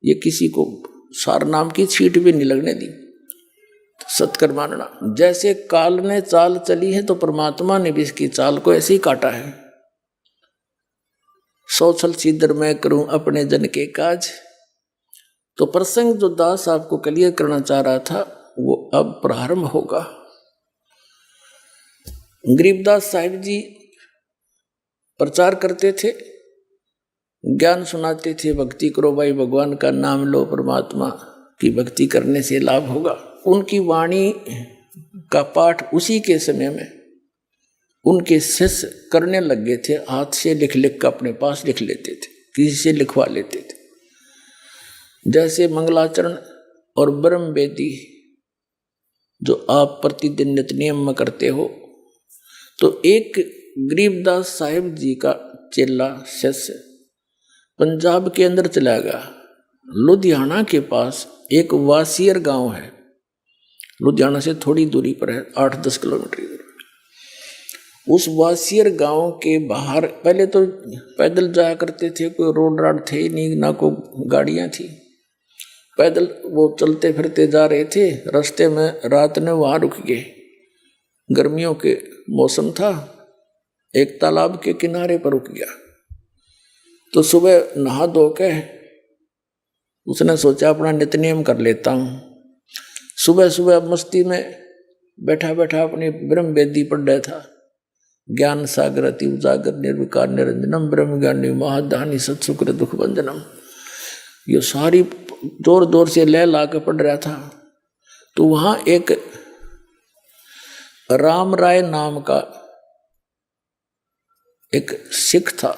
ये किसी को सार नाम की छींट भी नहीं लगने दी। सत्कर मानना, जैसे काल ने चाल चली है तो परमात्मा ने भी इसकी चाल को ऐसे ही काटा है। सौछल छिद्र मैं करूं अपने जन के काज। तो प्रसंग जो दास आपको क्लियर करना चाह रहा था वो अब प्रारंभ होगा। गरीबदास साहिब जी प्रचार करते थे, ज्ञान सुनाते थे, भक्ति करो भाई, भगवान का नाम लो, परमात्मा की भक्ति करने से लाभ होगा। उनकी वाणी का पाठ उसी के समय में उनके शिष्य करने लग गए थे। हाथ से लिख लिख कर अपने पास लिख लेते थे, किसी से लिखवा लेते थे। जैसे मंगलाचरण और ब्रह्म वेदी जो आप प्रतिदिन नित्य नियम में करते हो, तो एक गरीबदास साहिब जी का चेला शिष्य पंजाब के अंदर चला गया। लुधियाना के पास एक वासियर गांव है, लुधियाना से थोड़ी दूरी पर है, 8-10 किलोमीटर दूर। उस वासियर गांव के बाहर पहले तो पैदल जाया करते थे, कोई रोड राड थे नहीं, ना कोई गाड़ियां थी, पैदल वो चलते फिरते जा रहे थे। रास्ते में रात ने वहाँ रुक गए, गर्मियों के मौसम था, एक तालाब के किनारे पर रुक गया। तो सुबह नहा धो के उसने सोचा अपना नित्य नियम कर लेता हूँ। सुबह सुबह मस्ती में बैठा बैठा अपनी ब्रह्म वेदी पढ़ रहा था। ज्ञान सागर अति उजागर निर्विकार निरंजनम ब्रह्म ज्ञानी महादानी सत्सुकृत दुख बंधनम, ये सारी जोर जोर से लय ला के पढ़ रहा था। तो वहाँ एक राम राय नाम का एक सिख था,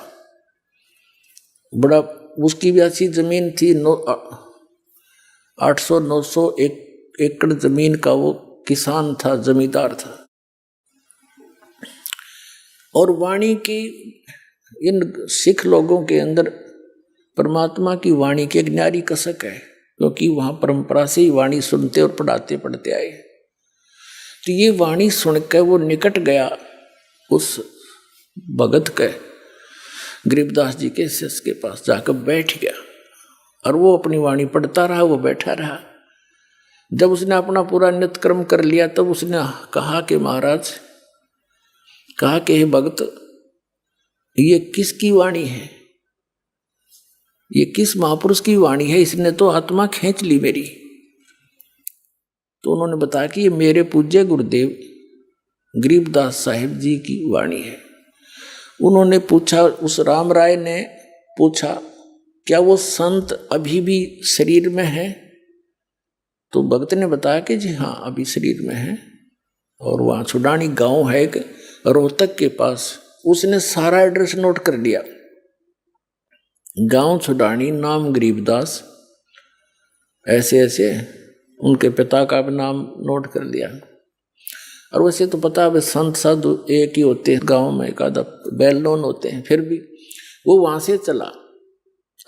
बड़ा, उसकी भी अच्छी जमीन थी, 800-900 एकड़ जमीन का वो किसान था, जमींदार था। और वाणी की इन सिख लोगों के अंदर परमात्मा की वाणी की एक न्यारी कसक है, क्योंकि वहाँ परंपरा से ही वाणी सुनते और पढ़ाते पढ़ते आए। तो ये वाणी सुनकर वो निकट गया उस भगत के, गरीबदास जी के शिष्य के पास जाकर बैठ गया और वो अपनी वाणी पढ़ता रहा, वो बैठा रहा। जब उसने अपना पूरा नित्य कर्म कर लिया तब उसने कहा कि महाराज, कहा कि हे भगत, ये किसकी वाणी है, ये किस महापुरुष की वाणी है, इसने तो आत्मा खींच ली मेरी। तो उन्होंने बताया कि ये मेरे पूज्य गुरुदेव गरीबदास साहिब जी की वाणी है। उन्होंने पूछा, उस राम राय ने पूछा, क्या वो संत अभी भी शरीर में है? तो भक्त ने बताया कि जी हाँ, अभी शरीर में है। और वहाँ छुडानी गांव है एक, रोहतक के पास। उसने सारा एड्रेस नोट कर लिया, गांव छुडानी, नाम गरीबदास, ऐसे ऐसे उनके पिता का भी नाम नोट कर लिया। और वैसे तो पता है संत साधु एक ही होते हैं गांव में, एक आधा वेल नोन होते हैं, फिर भी वो वहां से चला।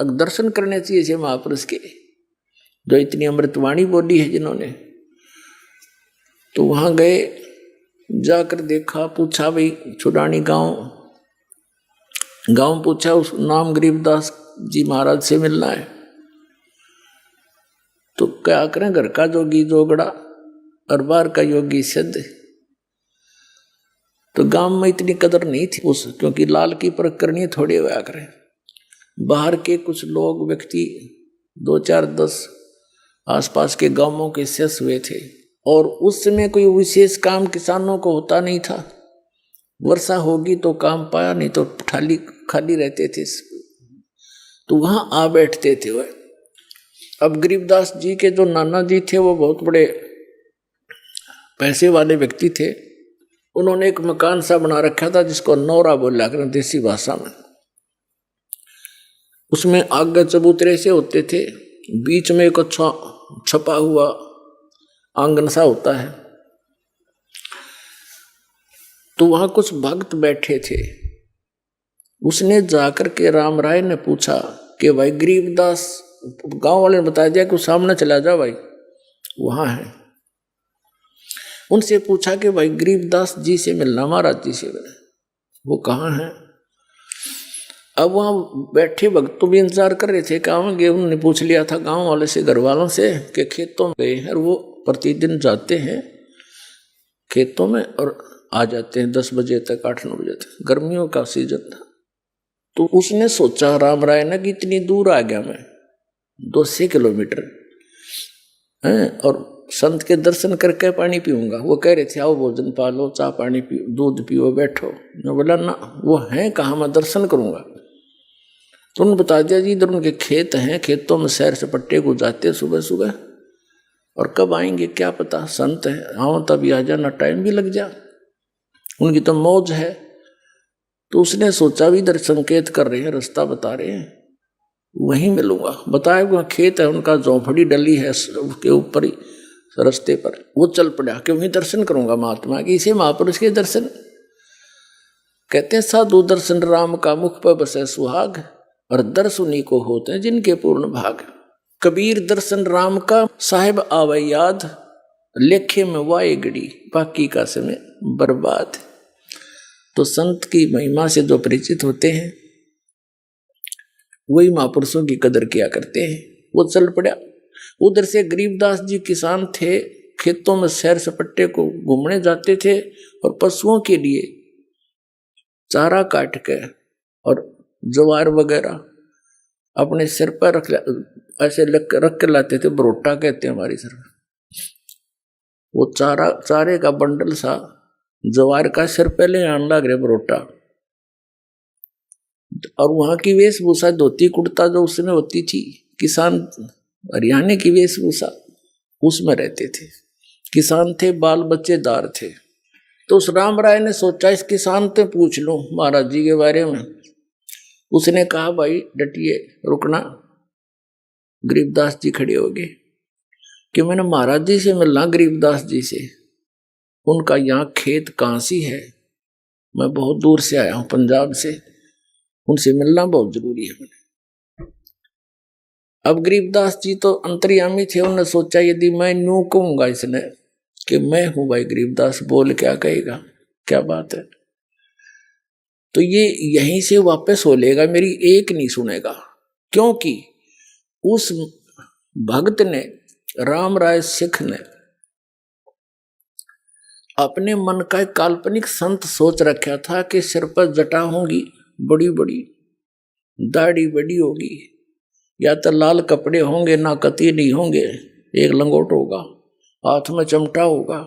अब दर्शन करने चाहिए इसे महापुरुष के, जो इतनी अमृतवाणी बोली है जिन्होंने। तो वहां गए, जाकर देखा, पूछा भाई छुडानी गांव पूछा, उस नाम गरीबदास जी महाराज से मिलना है। तो क्या करें, घर का जोगी जोगड़ा और बाहर का योगी सिद्ध। तो गांव में इतनी कदर नहीं थी उस, क्योंकि लाल की परख करनी थोड़ी हुआ करें। बाहर के कुछ लोग व्यक्ति 2-4-10 आसपास के गांवों के शेष हुए थे, और उस समय कोई विशेष काम किसानों को होता नहीं था। वर्षा होगी तो काम पाया, नहीं तो खाली रहते थे। तो वहां आ बैठते थे वह। अब गरीबदास जी के जो नाना जी थे वो बहुत बड़े पैसे वाले व्यक्ति थे। उन्होंने एक मकान सा बना रखा था जिसको नौरा बोला करें देसी भाषा में। उसमें आगे चबूतरे से होते थे, बीच में एक अच्छा छपा हुआ आंगन सा होता है। तो वहां कुछ भक्त बैठे थे। उसने जाकर के राम राय ने पूछा कि भाई गरीबदास, गांव वाले ने बता दिया कि सामने चला जा भाई, वहां है। उनसे पूछा कि भाई गरीबदास जी से मिलना, महाराज जी से मिलना, वो कहाँ है। अब वहां बैठे भक्त तो भी इंतजार कर रहे थे, कहाँ गए। उन्होंने पूछ लिया था गांव वाले से, घर वालों से, कि खेतों में गए हैं। और वो प्रतिदिन जाते हैं खेतों में और आ जाते हैं 10 बजे तक, 8-9 बजे तक। गर्मियों का सीजन था। तो उसने सोचा राम राय ने कि इतनी दूर आ गया मैं, 200 किलोमीटर है, और संत के दर्शन करके पानी पीऊंगा। वो कह रहे थे आओ भोजन पालो, चाय पानी पियो, दूध पियो, बैठो। मैं बोला ना, वो हैं कहाँ, मैं दर्शन करूंगा। तो उन्होंने बता दिया जी इधर उनके खेत हैं, खेतों में सैर सपट्टे को जाते सुबह सुबह, और कब आएंगे क्या पता, संत है, आओ तभी आ जाना, टाइम भी लग जा, उनकी तो मौज है। तो उसने सोचा भी इधर संकेत कर रहे हैं, रास्ता बता रहे हैं, वहीं मिलूंगा। बताया वहाँ खेत है उनका, झोंपड़ी डली है उसके ऊपर ही रास्ते पर। वो चल पड़ा कि वहीं दर्शन करूंगा महात्मा के, इसे महापुरुष के दर्शन कहते हैं। साधु दर्शन राम का, मुख पर बसे सुहाग, और दर्श उन्हीं को होते हैं जिनके पूर्ण भाग। कबीर दर्शन राम का, साहिब आवे याद, लेखे में वाए गड़ी, बाकी का समय बर्बाद। तो संत की महिमा से जो परिचित होते हैं वही महापुरुषों की कदर किया करते हैं। वो चल पड़ा। उधर से गरीबदास जी किसान थे, खेतों में सैर सपट्टे को घूमने जाते थे, और पशुओं के लिए चारा काट के और ज्वार वगैरह अपने सिर पर ऐसे रख के लाते थे, बरोटा कहते हैं हमारी तरफ। वो चारे का बंडल सा ज्वार का सिर पहले आने लग रहे बरोटा। और वहां की वेशभूषा धोती कुर्ता जो उसमें होती थी, किसान हरियाणा की वेशभूषा, उसमें रहते थे। किसान थे, बाल बच्चेदार थे। तो उस राम राय ने सोचा इस किसान से पूछ लूं महाराज जी के बारे में। उसने कहा भाई डटिए, रुकना। गरीबदास जी खड़े हो गए कि मैंने महाराज जी से मिलना, गरीबदास जी से। उनका यहाँ खेत कांसी है, मैं बहुत दूर से आया हूँ पंजाब से, उनसे मिलना बहुत जरूरी है मैंने। अब गरीबदास जी तो अंतर्यामी थे, उन्होंने सोचा यदि मैं न्यू कहूंगा इसने कि मैं हूं भाई गरीबदास, बोल क्या कहेगा, क्या बात है। तो ये यहीं से वापस हो लेगा, मेरी एक नहीं सुनेगा। क्योंकि उस भक्त ने, राम राय सिख ने, अपने मन का एक काल्पनिक संत सोच रखा था कि सिर पर जटा होंगी बड़ी बड़ी, दाढ़ी बड़ी होगी, या तो लाल कपड़े होंगे, ना कती नहीं होंगे, एक लंगोट होगा, हाथ में चमटा होगा।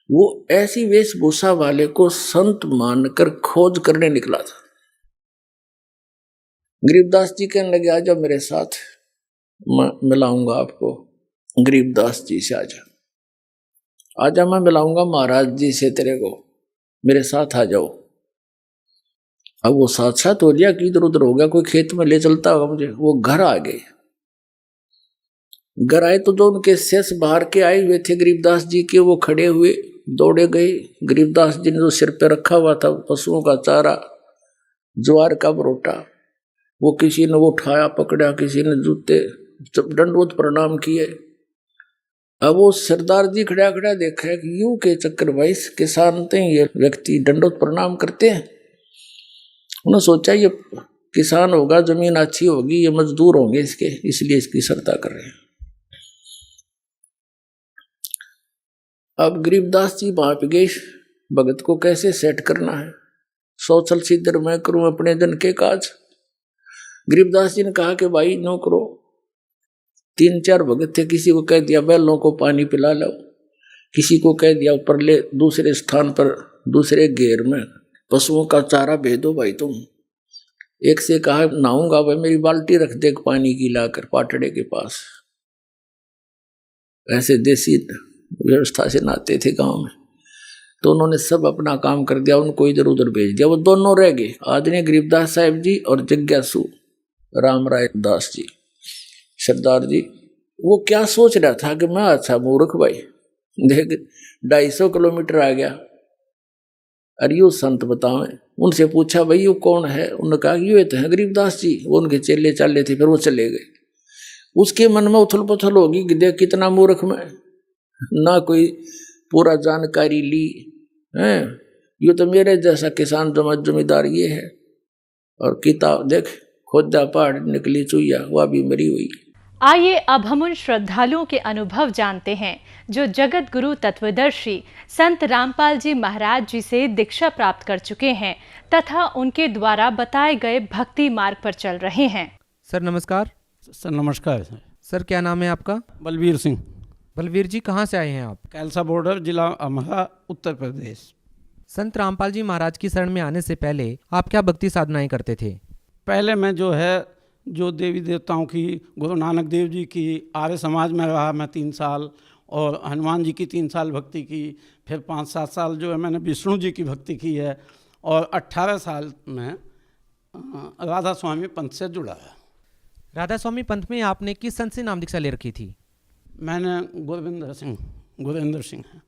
वो ऐसी वेशभूषा वाले को संत मानकर खोज करने निकला था। गरीबदास जी कहने लगे आजा मेरे साथ, मैं मिलाऊंगा आपको गरीबदास जी से, आजा मैं मिलाऊंगा महाराज जी से तेरे को, मेरे साथ आ जाओ। अब वो साथ हो गया कि इधर उधर हो गया, कोई खेत में ले चलता होगा मुझे। वो घर आ गए। घर आए तो जो उनके शेष बाहर के आए हुए थे गरीबदास जी के, वो खड़े हुए, दौड़े गए। गरीबदास जी ने जो सिर पे रखा हुआ था पशुओं का चारा, ज्वार का बरोटा, वो किसी ने वो उठाया पकड़ा, किसी ने जूते दंडवत प्रणाम किए। अब वो सरदार जी खड़ा खड़ा देखा कि यूं के चक्कर भाई किसान थे, ये व्यक्ति दंडवत प्रणाम करते हैं। उन्होंने सोचा ये किसान होगा, जमीन अच्छी होगी, ये मजदूर होंगे इसके, इसलिए इसकी श्रद्धा कर रहे हैं। अब गरीबदास जी वहां पे गए, भगत को कैसे सेट करना है, सोचल सिद्धर मैं करूं अपने जन के काज। गरीबदास जी ने कहा कि भाई नो करो। 3-4 भगत थे, किसी को कह दिया बैलों को पानी पिला लो, किसी को कह दिया ऊपर ले दूसरे स्थान पर दूसरे घेर में पशुओं का चारा भेदो भाई तुम। एक से कहा नहाऊंगा भाई, मेरी बाल्टी रख दे पानी की लाकर पाटड़े के पास। ऐसे देसी व्यवस्था से नहाते थे गांव में। तो उन्होंने सब अपना काम कर दिया, उनको इधर उधर भेज दिया। वो दोनों रह गए, आदरणीय गरीबदास साहिब जी और जिज्ञासु राम राय दास जी। सरदार जी वो क्या सोच रहा था कि मैं अच्छा मूर्ख भाई, देख 250 किलोमीटर आ गया, अरे यू संत बताओ। उनसे पूछा भाई ये कौन है, उन्होंने कहा ये तो है गरीबदास जी। वो उनके चेले चाले थे, फिर वो चले गए। उसके मन में उथल पुथल होगी कि देख कितना मूर्ख मैं, ना कोई पूरा जानकारी ली है, ये तो मेरे जैसा किसान जमींदार ये है। और किताब देख खोदा पहाड़ निकली चुईया, वह भी मरी हुई। आइए अब हम उन श्रद्धालुओं के अनुभव जानते हैं जो जगत गुरु तत्वदर्शी संत रामपाल जी महाराज जी से दीक्षा प्राप्त कर चुके हैं तथा उनके द्वारा बताए गए भक्ति मार्ग पर चल रहे हैं। सर नमस्कार। सर नमस्कार। सर क्या नाम है आपका? बलवीर सिंह। बलवीर जी कहाँ से आए हैं आप? कैलसा बॉर्डर, जिला अमरा, उत्तर प्रदेश। संत रामपाल जी महाराज की शरण में आने से पहले आप क्या भक्ति साधनाएं करते थे? पहले मैं जो देवी देवताओं की, गुरु नानक देव जी की, आर्य समाज में रहा मैं 3 साल, और हनुमान जी की 3 साल भक्ति की। फिर 5-7 साल जो है मैंने विष्णु जी की भक्ति की है, और 18 साल में राधा स्वामी पंथ से जुड़ा है। राधा स्वामी पंथ में आपने किस संत से नाम दीक्षा ले रखी थी? मैंने गुरेंद्र सिंह है।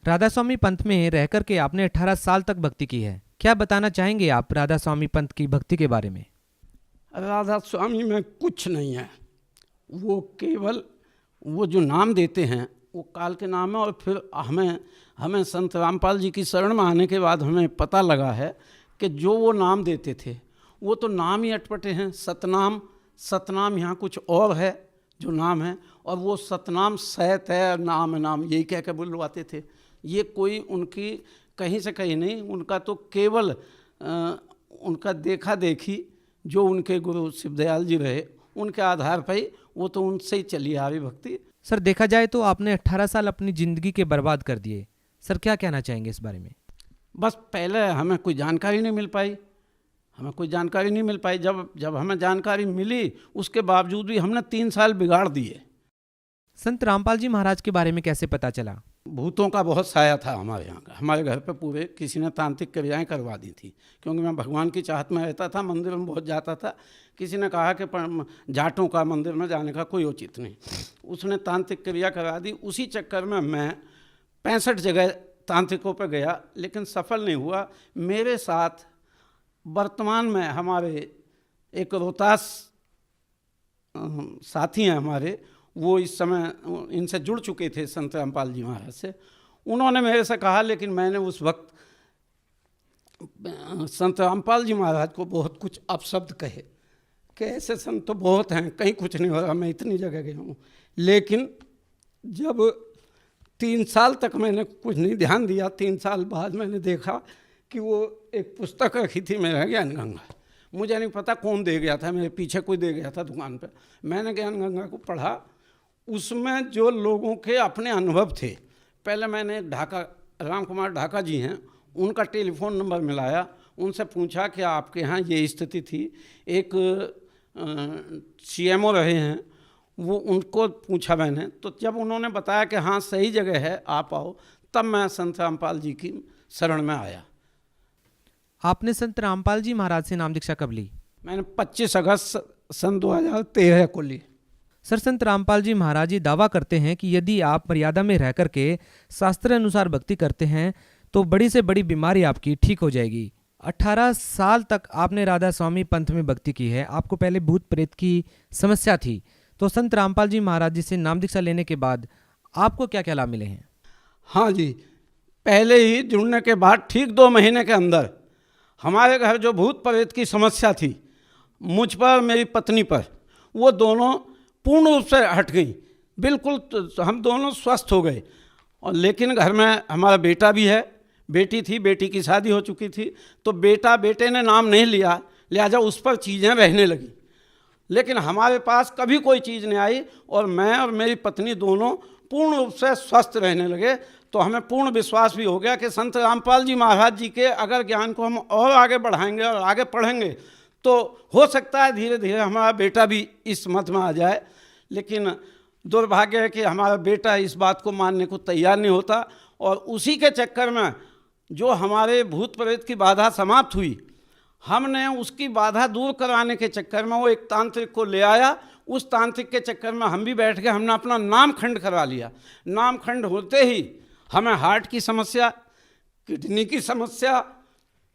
राधा स्वामी पंथ में रह कर के आपने 18 साल तक भक्ति की है, क्या बताना चाहेंगे आप राधा स्वामी पंथ की भक्ति के बारे में? राधा स्वामी में कुछ नहीं है, वो केवल वो जो नाम देते हैं वो काल के नाम है। और फिर हमें संत रामपाल जी की शरण में आने के बाद हमें पता लगा है कि जो वो नाम देते थे वो तो नाम ही अटपटे हैं। सतनाम यहाँ कुछ और है जो नाम है, और वो सतनाम सैत है, नाम यही कह के बुलवाते थे। ये कोई उनकी कहीं से कहीं नहीं, उनका तो केवल उनका देखा देखी जो उनके गुरु शिवदयाल जी रहे उनके आधार पर ही, वो तो उनसे ही चली आ रही भक्ति। सर देखा जाए तो आपने 18 साल अपनी ज़िंदगी के बर्बाद कर दिए, सर क्या कहना चाहेंगे इस बारे में? बस पहले हमें कोई जानकारी नहीं मिल पाई, जब हमें जानकारी मिली उसके बावजूद भी हमने 3 साल बिगाड़ दिए। संत रामपाल जी महाराज के बारे में कैसे पता चला? भूतों का बहुत साया था हमारे यहाँ का। हमारे घर पे पूरे किसी ने तांत्रिक क्रियाएं करवा दी थी, क्योंकि मैं भगवान की चाहत में रहता था, मंदिर में बहुत जाता था। किसी ने कहा कि जाटों का मंदिर में जाने का कोई औचित्य नहीं, उसने तांत्रिक क्रिया करवा दी। उसी चक्कर में मैं 65 जगह तांत्रिकों पर गया, लेकिन सफल नहीं हुआ। मेरे साथ वर्तमान में हमारे एक रोहतास साथी हैं हमारे, वो इस समय इनसे जुड़ चुके थे संत रामपाल जी महाराज से। उन्होंने मेरे से कहा, लेकिन मैंने उस वक्त संत रामपाल जी महाराज को बहुत कुछ अपशब्द कहे कि ऐसे संत तो बहुत हैं, कहीं कुछ नहीं हो रहा, मैं इतनी जगह गया हूँ। लेकिन जब 3 साल तक मैंने कुछ नहीं ध्यान दिया, 3 साल बाद मैंने देखा कि वो एक पुस्तक रखी थी मेरा ज्ञान गंगा। मुझे नहीं पता कौन दे गया था, मेरे पीछे कोई दे गया था दुकान पर। मैंने ज्ञान गंगा को पढ़ा, उसमें जो लोगों के अपने अनुभव थे। पहले मैंने राम कुमार ढाका जी हैं, उनका टेलीफोन नंबर मिलाया, उनसे पूछा कि आपके यहाँ ये स्थिति थी। एक CMO रहे हैं, वो उनको पूछा मैंने, तो जब उन्होंने बताया कि हाँ सही जगह है आप आओ, तब मैं संत रामपाल जी की शरण में आया। आपने संत रामपाल जी महाराज से नाम दीक्षा कब ली? मैंने 25 अगस्त सन 2013 को ली। सर संत रामपाल जी महाराज जी दावा करते हैं कि यदि आप मर्यादा में रह करके शास्त्र अनुसार भक्ति करते हैं तो बड़ी से बड़ी बीमारी आपकी ठीक हो जाएगी। 18 साल तक आपने राधा स्वामी पंथ में भक्ति की है, आपको पहले भूत प्रेत की समस्या थी, तो संत रामपाल जी महाराज जी से नाम दीक्षा लेने के बाद आपको क्या क्या लाभ मिले हैं? हाँ जी, पहले ही जुड़ने के बाद ठीक 2 महीने के अंदर हमारे घर जो भूत प्रेत की समस्या थी, मुझ पर मेरी पत्नी पर, वो दोनों पूर्ण रूप से हट गई, बिल्कुल हम दोनों स्वस्थ हो गए। और लेकिन घर में हमारा बेटा भी है, बेटी थी, बेटी की शादी हो चुकी थी, तो बेटे ने नाम नहीं लिया, लिहाजा उस पर चीज़ें रहने लगी। लेकिन हमारे पास कभी कोई चीज़ नहीं आई और मैं और मेरी पत्नी दोनों पूर्ण रूप से स्वस्थ रहने लगे। तो हमें पूर्ण विश्वास भी हो गया कि संत रामपाल जी महाराज जी के अगर ज्ञान को हम और आगे बढ़ाएंगे और आगे पढ़ेंगे तो हो सकता है धीरे धीरे हमारा बेटा भी इस मत में आ जाए। लेकिन दुर्भाग्य है कि हमारा बेटा इस बात को मानने को तैयार नहीं होता, और उसी के चक्कर में जो हमारे भूत प्रेत की बाधा समाप्त हुई, हमने उसकी बाधा दूर कराने के चक्कर में वो एक तांत्रिक को ले आया। उस तांत्रिक के चक्कर में हम भी बैठ के हमने अपना नामखंड करा लिया। नामखंड होते ही हमें हार्ट की समस्या, किडनी की समस्या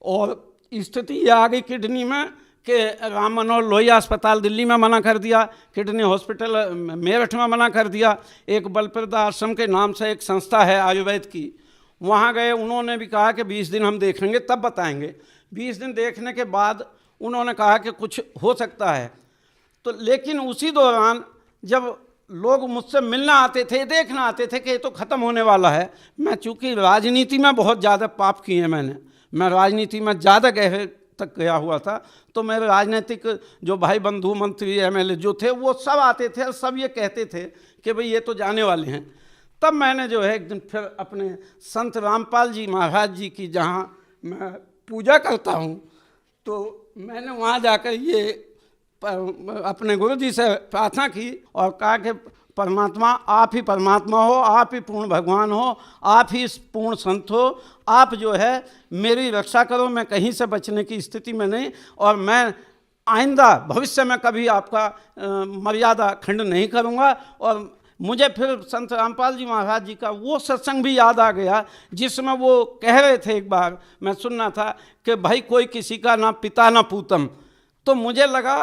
और स्थिति ये आ गई किडनी में कि राम मनोहर लोहिया अस्पताल दिल्ली में मना कर दिया, किडनी हॉस्पिटल मेरठ में मना कर दिया। एक बलप्रदा आश्रम के नाम से एक संस्था है आयुर्वेद की, वहाँ गए, उन्होंने भी कहा कि 20 दिन हम देखेंगे तब बताएंगे। 20 दिन देखने के बाद उन्होंने कहा कि कुछ हो सकता है। तो लेकिन उसी दौरान जब लोग मुझसे मिलना आते थे, देखना आते थे कि ये तो ख़त्म होने वाला है, मैं चूँकि राजनीति में बहुत ज़्यादा पाप किए हैं मैं राजनीति में ज़्यादा गहरे तक गया हुआ था, तो मेरे राजनीतिक जो भाई बंधु मंत्री एमएलए जो थे वो सब आते थे और सब ये कहते थे कि भाई ये तो जाने वाले हैं। तब मैंने जो है एक दिन फिर अपने संत रामपाल जी महाराज जी की, जहाँ मैं पूजा करता हूँ, तो मैंने वहाँ जाकर ये अपने गुरु जी से प्रार्थना की और कहा कि परमात्मा आप ही परमात्मा हो, आप ही पूर्ण भगवान हो, आप ही पूर्ण संत हो, आप जो है मेरी रक्षा करो, मैं कहीं से बचने की स्थिति में नहीं, और मैं आइंदा भविष्य में कभी आपका मर्यादा खंड नहीं करूँगा। और मुझे फिर संत रामपाल जी महाराज जी का वो सत्संग भी याद आ गया जिसमें वो कह रहे थे, एक बार मैं सुनना था कि भाई कोई किसी का ना पिता ना पूतम। तो मुझे लगा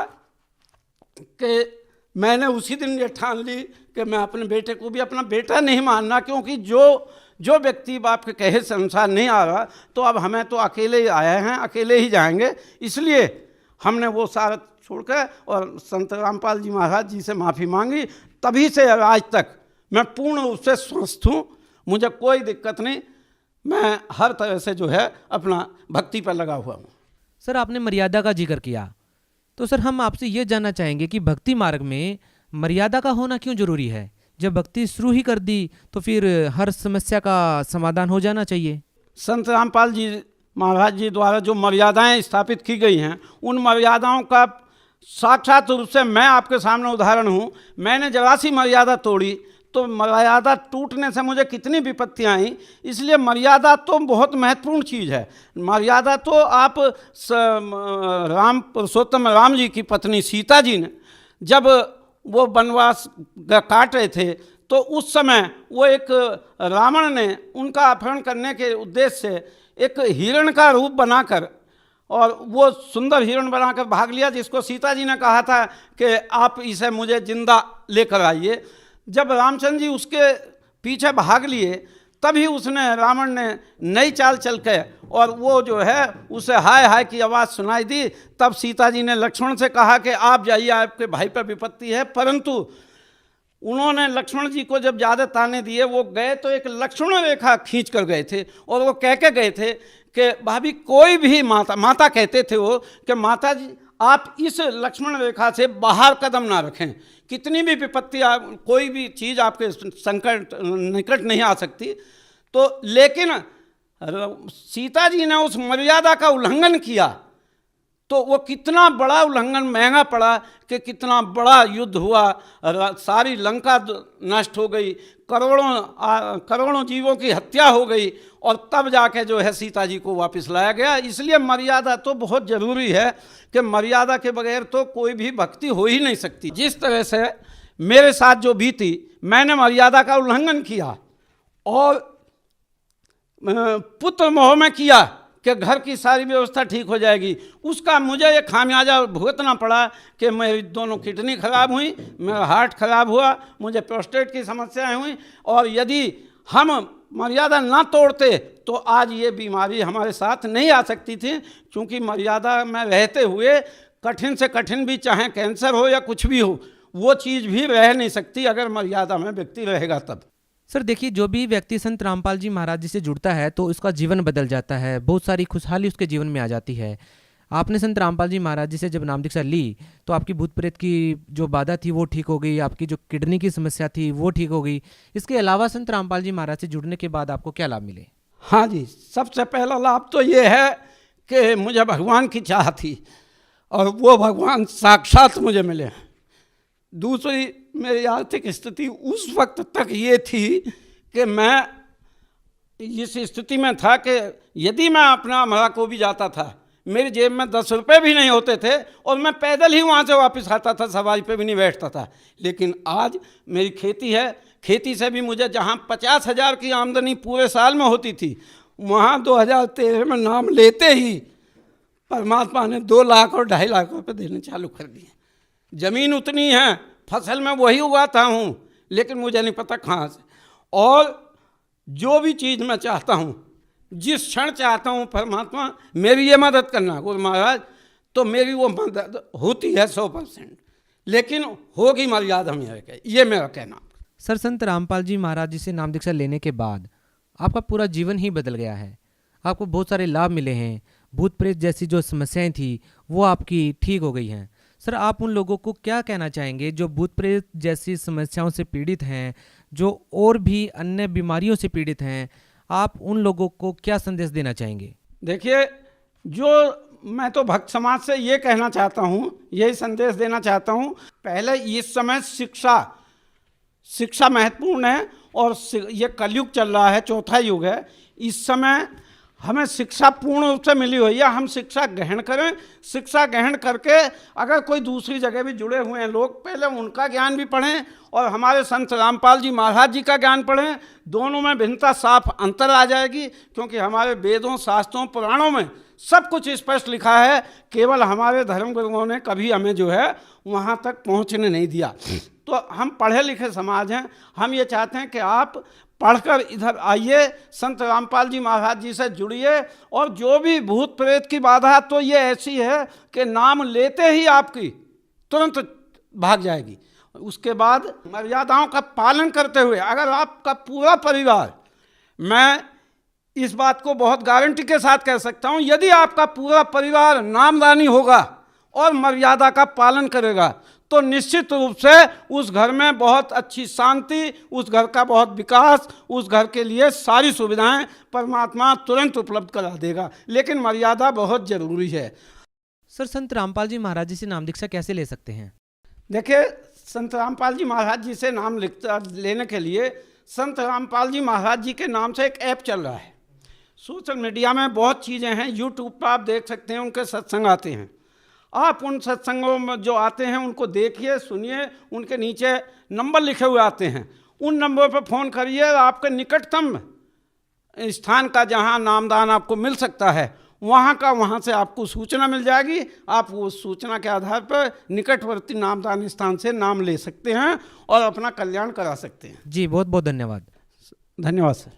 कि मैंने उसी दिन ये ठान ली कि मैं अपने बेटे को भी अपना बेटा नहीं मानना, क्योंकि जो व्यक्ति बाप के कहे से अनुसार नहीं आ रहा, तो अब हमें तो अकेले ही आए हैं, अकेले ही जाएंगे। इसलिए हमने वो सारा छोड़कर और संत रामपाल जी महाराज जी से माफ़ी मांगी। तभी से आज तक मैं पूर्ण रूप से स्वस्थ हूँ, मुझे कोई दिक्कत नहीं, मैं हर तरह से जो है अपना भक्ति पर लगा हुआ हूँ। सर, आपने मर्यादा का जिक्र किया, तो सर हम आपसे ये जानना चाहेंगे कि भक्ति मार्ग में मर्यादा का होना क्यों जरूरी है? जब भक्ति शुरू ही कर दी तो फिर हर समस्या का समाधान हो जाना चाहिए। संत रामपाल जी महाराज जी द्वारा जो मर्यादाएं स्थापित की गई हैं, उन मर्यादाओं का साक्षात रूप से मैं आपके सामने उदाहरण हूँ। मैंने जरा सी मर्यादा तोड़ी तो मर्यादा टूटने से मुझे कितनी विपत्तियाँ आई। इसलिए मर्यादा तो बहुत महत्वपूर्ण चीज़ है। मर्यादा तो आप राम पुरुषोत्तम राम जी की पत्नी सीता जी ने जब वो वनवास काट रहे थे, तो उस समय वो एक रावण ने उनका अपहरण करने के उद्देश्य से एक हिरण का रूप बनाकर, और वो सुंदर हिरण बनाकर भाग लिया, जिसको सीता जी ने कहा था कि आप इसे मुझे जिंदा लेकर आइए। जब रामचंद्र जी उसके पीछे भाग लिए, तभी उसने रावण ने नई चाल चल के और वो जो है उसे हाय हाय की आवाज़ सुनाई दी। तब सीता जी ने लक्ष्मण से कहा कि आप जाइए, आपके भाई पर विपत्ति है। परंतु उन्होंने लक्ष्मण जी को जब ज़्यादा ताने दिए, वो गए तो एक लक्ष्मण रेखा खींच कर गए थे, और वो कह के गए थे कि भाभी कोई भी माता कहते थे वो कि माता जी आप इस लक्ष्मण रेखा से बाहर कदम ना रखें, कितनी भी विपत्ति कोई भी चीज़ आपके संकट निकट नहीं आ सकती। तो लेकिन सीता जी ने उस मर्यादा का उल्लंघन किया, तो वो कितना बड़ा उल्लंघन महंगा पड़ा कि कितना बड़ा युद्ध हुआ, सारी लंका नष्ट हो गई, करोड़ों जीवों की हत्या हो गई, और तब जाके जो है सीता जी को वापस लाया गया। इसलिए मर्यादा तो बहुत ज़रूरी है कि मर्यादा के बगैर तो कोई भी भक्ति हो ही नहीं सकती। जिस तरह से मेरे साथ जो बीती, मैंने मर्यादा का उल्लंघन किया और पुत्र मोह में किया कि घर की सारी व्यवस्था ठीक हो जाएगी। उसका मुझे ये खामियाजा भुगतना पड़ा कि मेरी दोनों किडनी खराब हुई, मेरा हार्ट खराब हुआ, मुझे प्रोस्टेट की समस्याएं हुई, और यदि हम मर्यादा ना तोड़ते तो आज ये बीमारी हमारे साथ नहीं आ सकती थी, क्योंकि मर्यादा में रहते हुए कठिन से कठिन भी, चाहे कैंसर हो या कुछ भी हो, वो चीज़ भी रह नहीं सकती अगर मर्यादा में व्यक्ति रहेगा तब। सर देखिए, जो भी व्यक्ति संत रामपाल जी महाराज जी से जुड़ता है तो उसका जीवन बदल जाता है, बहुत सारी खुशहाली उसके जीवन में आ जाती है। आपने संत रामपाल जी महाराज जी से जब नाम दीक्षा ली तो आपकी भूत प्रेत की जो बाधा थी वो ठीक हो गई, आपकी जो किडनी की समस्या थी वो ठीक हो गई। इसके अलावा संत रामपाल जी महाराज से जुड़ने के बाद आपको क्या लाभ मिले? हाँ जी, सबसे पहला लाभ तो ये है कि मुझे भगवान की चाह थी और वो भगवान साक्षात मुझे मिले। दूसरी, मेरी आर्थिक स्थिति उस वक्त तक ये थी कि मैं इस स्थिति में था कि यदि मैं अपना अमरा को भी जाता था, मेरी जेब में 10 रुपये भी नहीं होते थे और मैं पैदल ही वहाँ से वापस आता था, सवारी पे भी नहीं बैठता था। लेकिन आज मेरी खेती है, खेती से भी मुझे जहाँ 50,000 की आमदनी पूरे साल में होती थी, वहाँ 2013 में नाम लेते ही परमात्मा ने 2 लाख और 2.5 लाख रुपये देने चालू कर दिए। ज़मीन उतनी है, फसल में वही उगाता हूँ, लेकिन मुझे नहीं पता कहाँ से। और जो भी चीज़ मैं चाहता हूँ, जिस क्षण चाहता हूँ, परमात्मा मेरी ये मदद करना गुरु महाराज, तो मेरी वो मदद होती है 100%, लेकिन होगी मर्यादा में रहकर, ये मेरा कहना। सर संत रामपाल जी महाराज जी से नाम दीक्षा लेने के बाद आपका पूरा जीवन ही बदल गया है, आपको बहुत सारे लाभ मिले हैं, भूत प्रेत जैसी जो समस्याएं थी वो आपकी ठीक हो गई हैं। सर आप उन लोगों को क्या कहना चाहेंगे जो भूत प्रेत जैसी समस्याओं से पीड़ित हैं, जो और भी अन्य बीमारियों से पीड़ित हैं, आप उन लोगों को क्या संदेश देना चाहेंगे? देखिए, जो मैं तो भक्त समाज से ये कहना चाहता हूँ, यही संदेश देना चाहता हूँ, पहले इस समय शिक्षा महत्वपूर्ण है और ये कलयुग चल रहा है, चौथा युग है। इस समय हमें शिक्षा पूर्ण रूप से मिली हुई है, हम शिक्षा ग्रहण करें। शिक्षा ग्रहण करके अगर कोई दूसरी जगह भी जुड़े हुए हैं लोग, पहले उनका ज्ञान भी पढ़ें और हमारे संत रामपाल जी महाराज जी का ज्ञान पढ़ें। दोनों में भिन्नता, साफ अंतर आ जाएगी, क्योंकि हमारे वेदों, शास्त्रों, पुराणों में सब कुछ स्पष्ट लिखा है, केवल हमारे धर्म गुरुओं ने कभी हमें जो है वहाँ तक पहुँचने नहीं दिया। तो हम पढ़े लिखे समाज हैं, हम ये चाहते हैं कि आप पढ़कर इधर आइए, संत रामपाल जी महाराज जी से जुड़िए, और जो भी भूत प्रेत की बाधा तो ये ऐसी है कि नाम लेते ही आपकी तुरंत भाग जाएगी। उसके बाद मर्यादाओं का पालन करते हुए अगर आपका पूरा परिवार, मैं इस बात को बहुत गारंटी के साथ कह सकता हूँ, यदि आपका पूरा परिवार नामदानी होगा और मर्यादा का पालन करेगा तो निश्चित रूप से उस घर में बहुत अच्छी शांति, उस घर का बहुत विकास, उस घर के लिए सारी सुविधाएं परमात्मा तुरंत उपलब्ध करा देगा। लेकिन मर्यादा बहुत जरूरी है। सर संत रामपाल जी महाराज जी से नाम दीक्षा कैसे ले सकते हैं? देखिए, संत रामपाल जी महाराज जी से नाम लेने के लिए संत रामपाल जी महाराज जी के नाम से एक ऐप चल रहा है। सोशल मीडिया में बहुत चीज़ें हैं, यूट्यूब पर आप देख सकते हैं, उनके सत्संग आते हैं। आप उन सत्संगों में जो आते हैं उनको देखिए, सुनिए, उनके नीचे नंबर लिखे हुए आते हैं, उन नंबर पर फ़ोन करिए। आपके निकटतम स्थान का जहां नामदान आपको मिल सकता है वहां से आपको सूचना मिल जाएगी। आप वो सूचना के आधार पर निकटवर्ती नामदान स्थान से नाम ले सकते हैं और अपना कल्याण करा सकते हैं। जी बहुत बहुत धन्यवाद। धन्यवाद सर।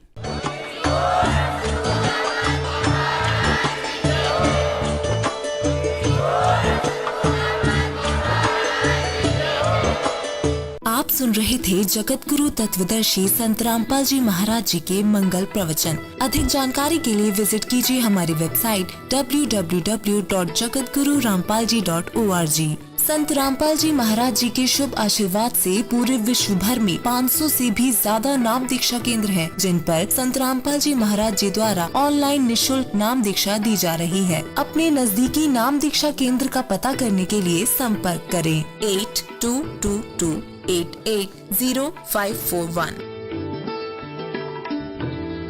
आप सुन रहे थे जगत गुरु तत्वदर्शी संत रामपाल जी महाराज जी के मंगल प्रवचन। अधिक जानकारी के लिए विजिट कीजिए हमारी वेबसाइट www.jagatgururampalji.org। संत रामपाल जी महाराज जी के शुभ आशीर्वाद से पूरे विश्व भर में 500 से भी ज्यादा नाम दीक्षा केंद्र हैं, जिन पर संत रामपाल जी महाराज जी द्वारा ऑनलाइन निशुल्क नाम दीक्षा दी जा रही है। अपने नजदीकी नाम दीक्षा केंद्र का पता करने के लिए संपर्क करें 8222880541।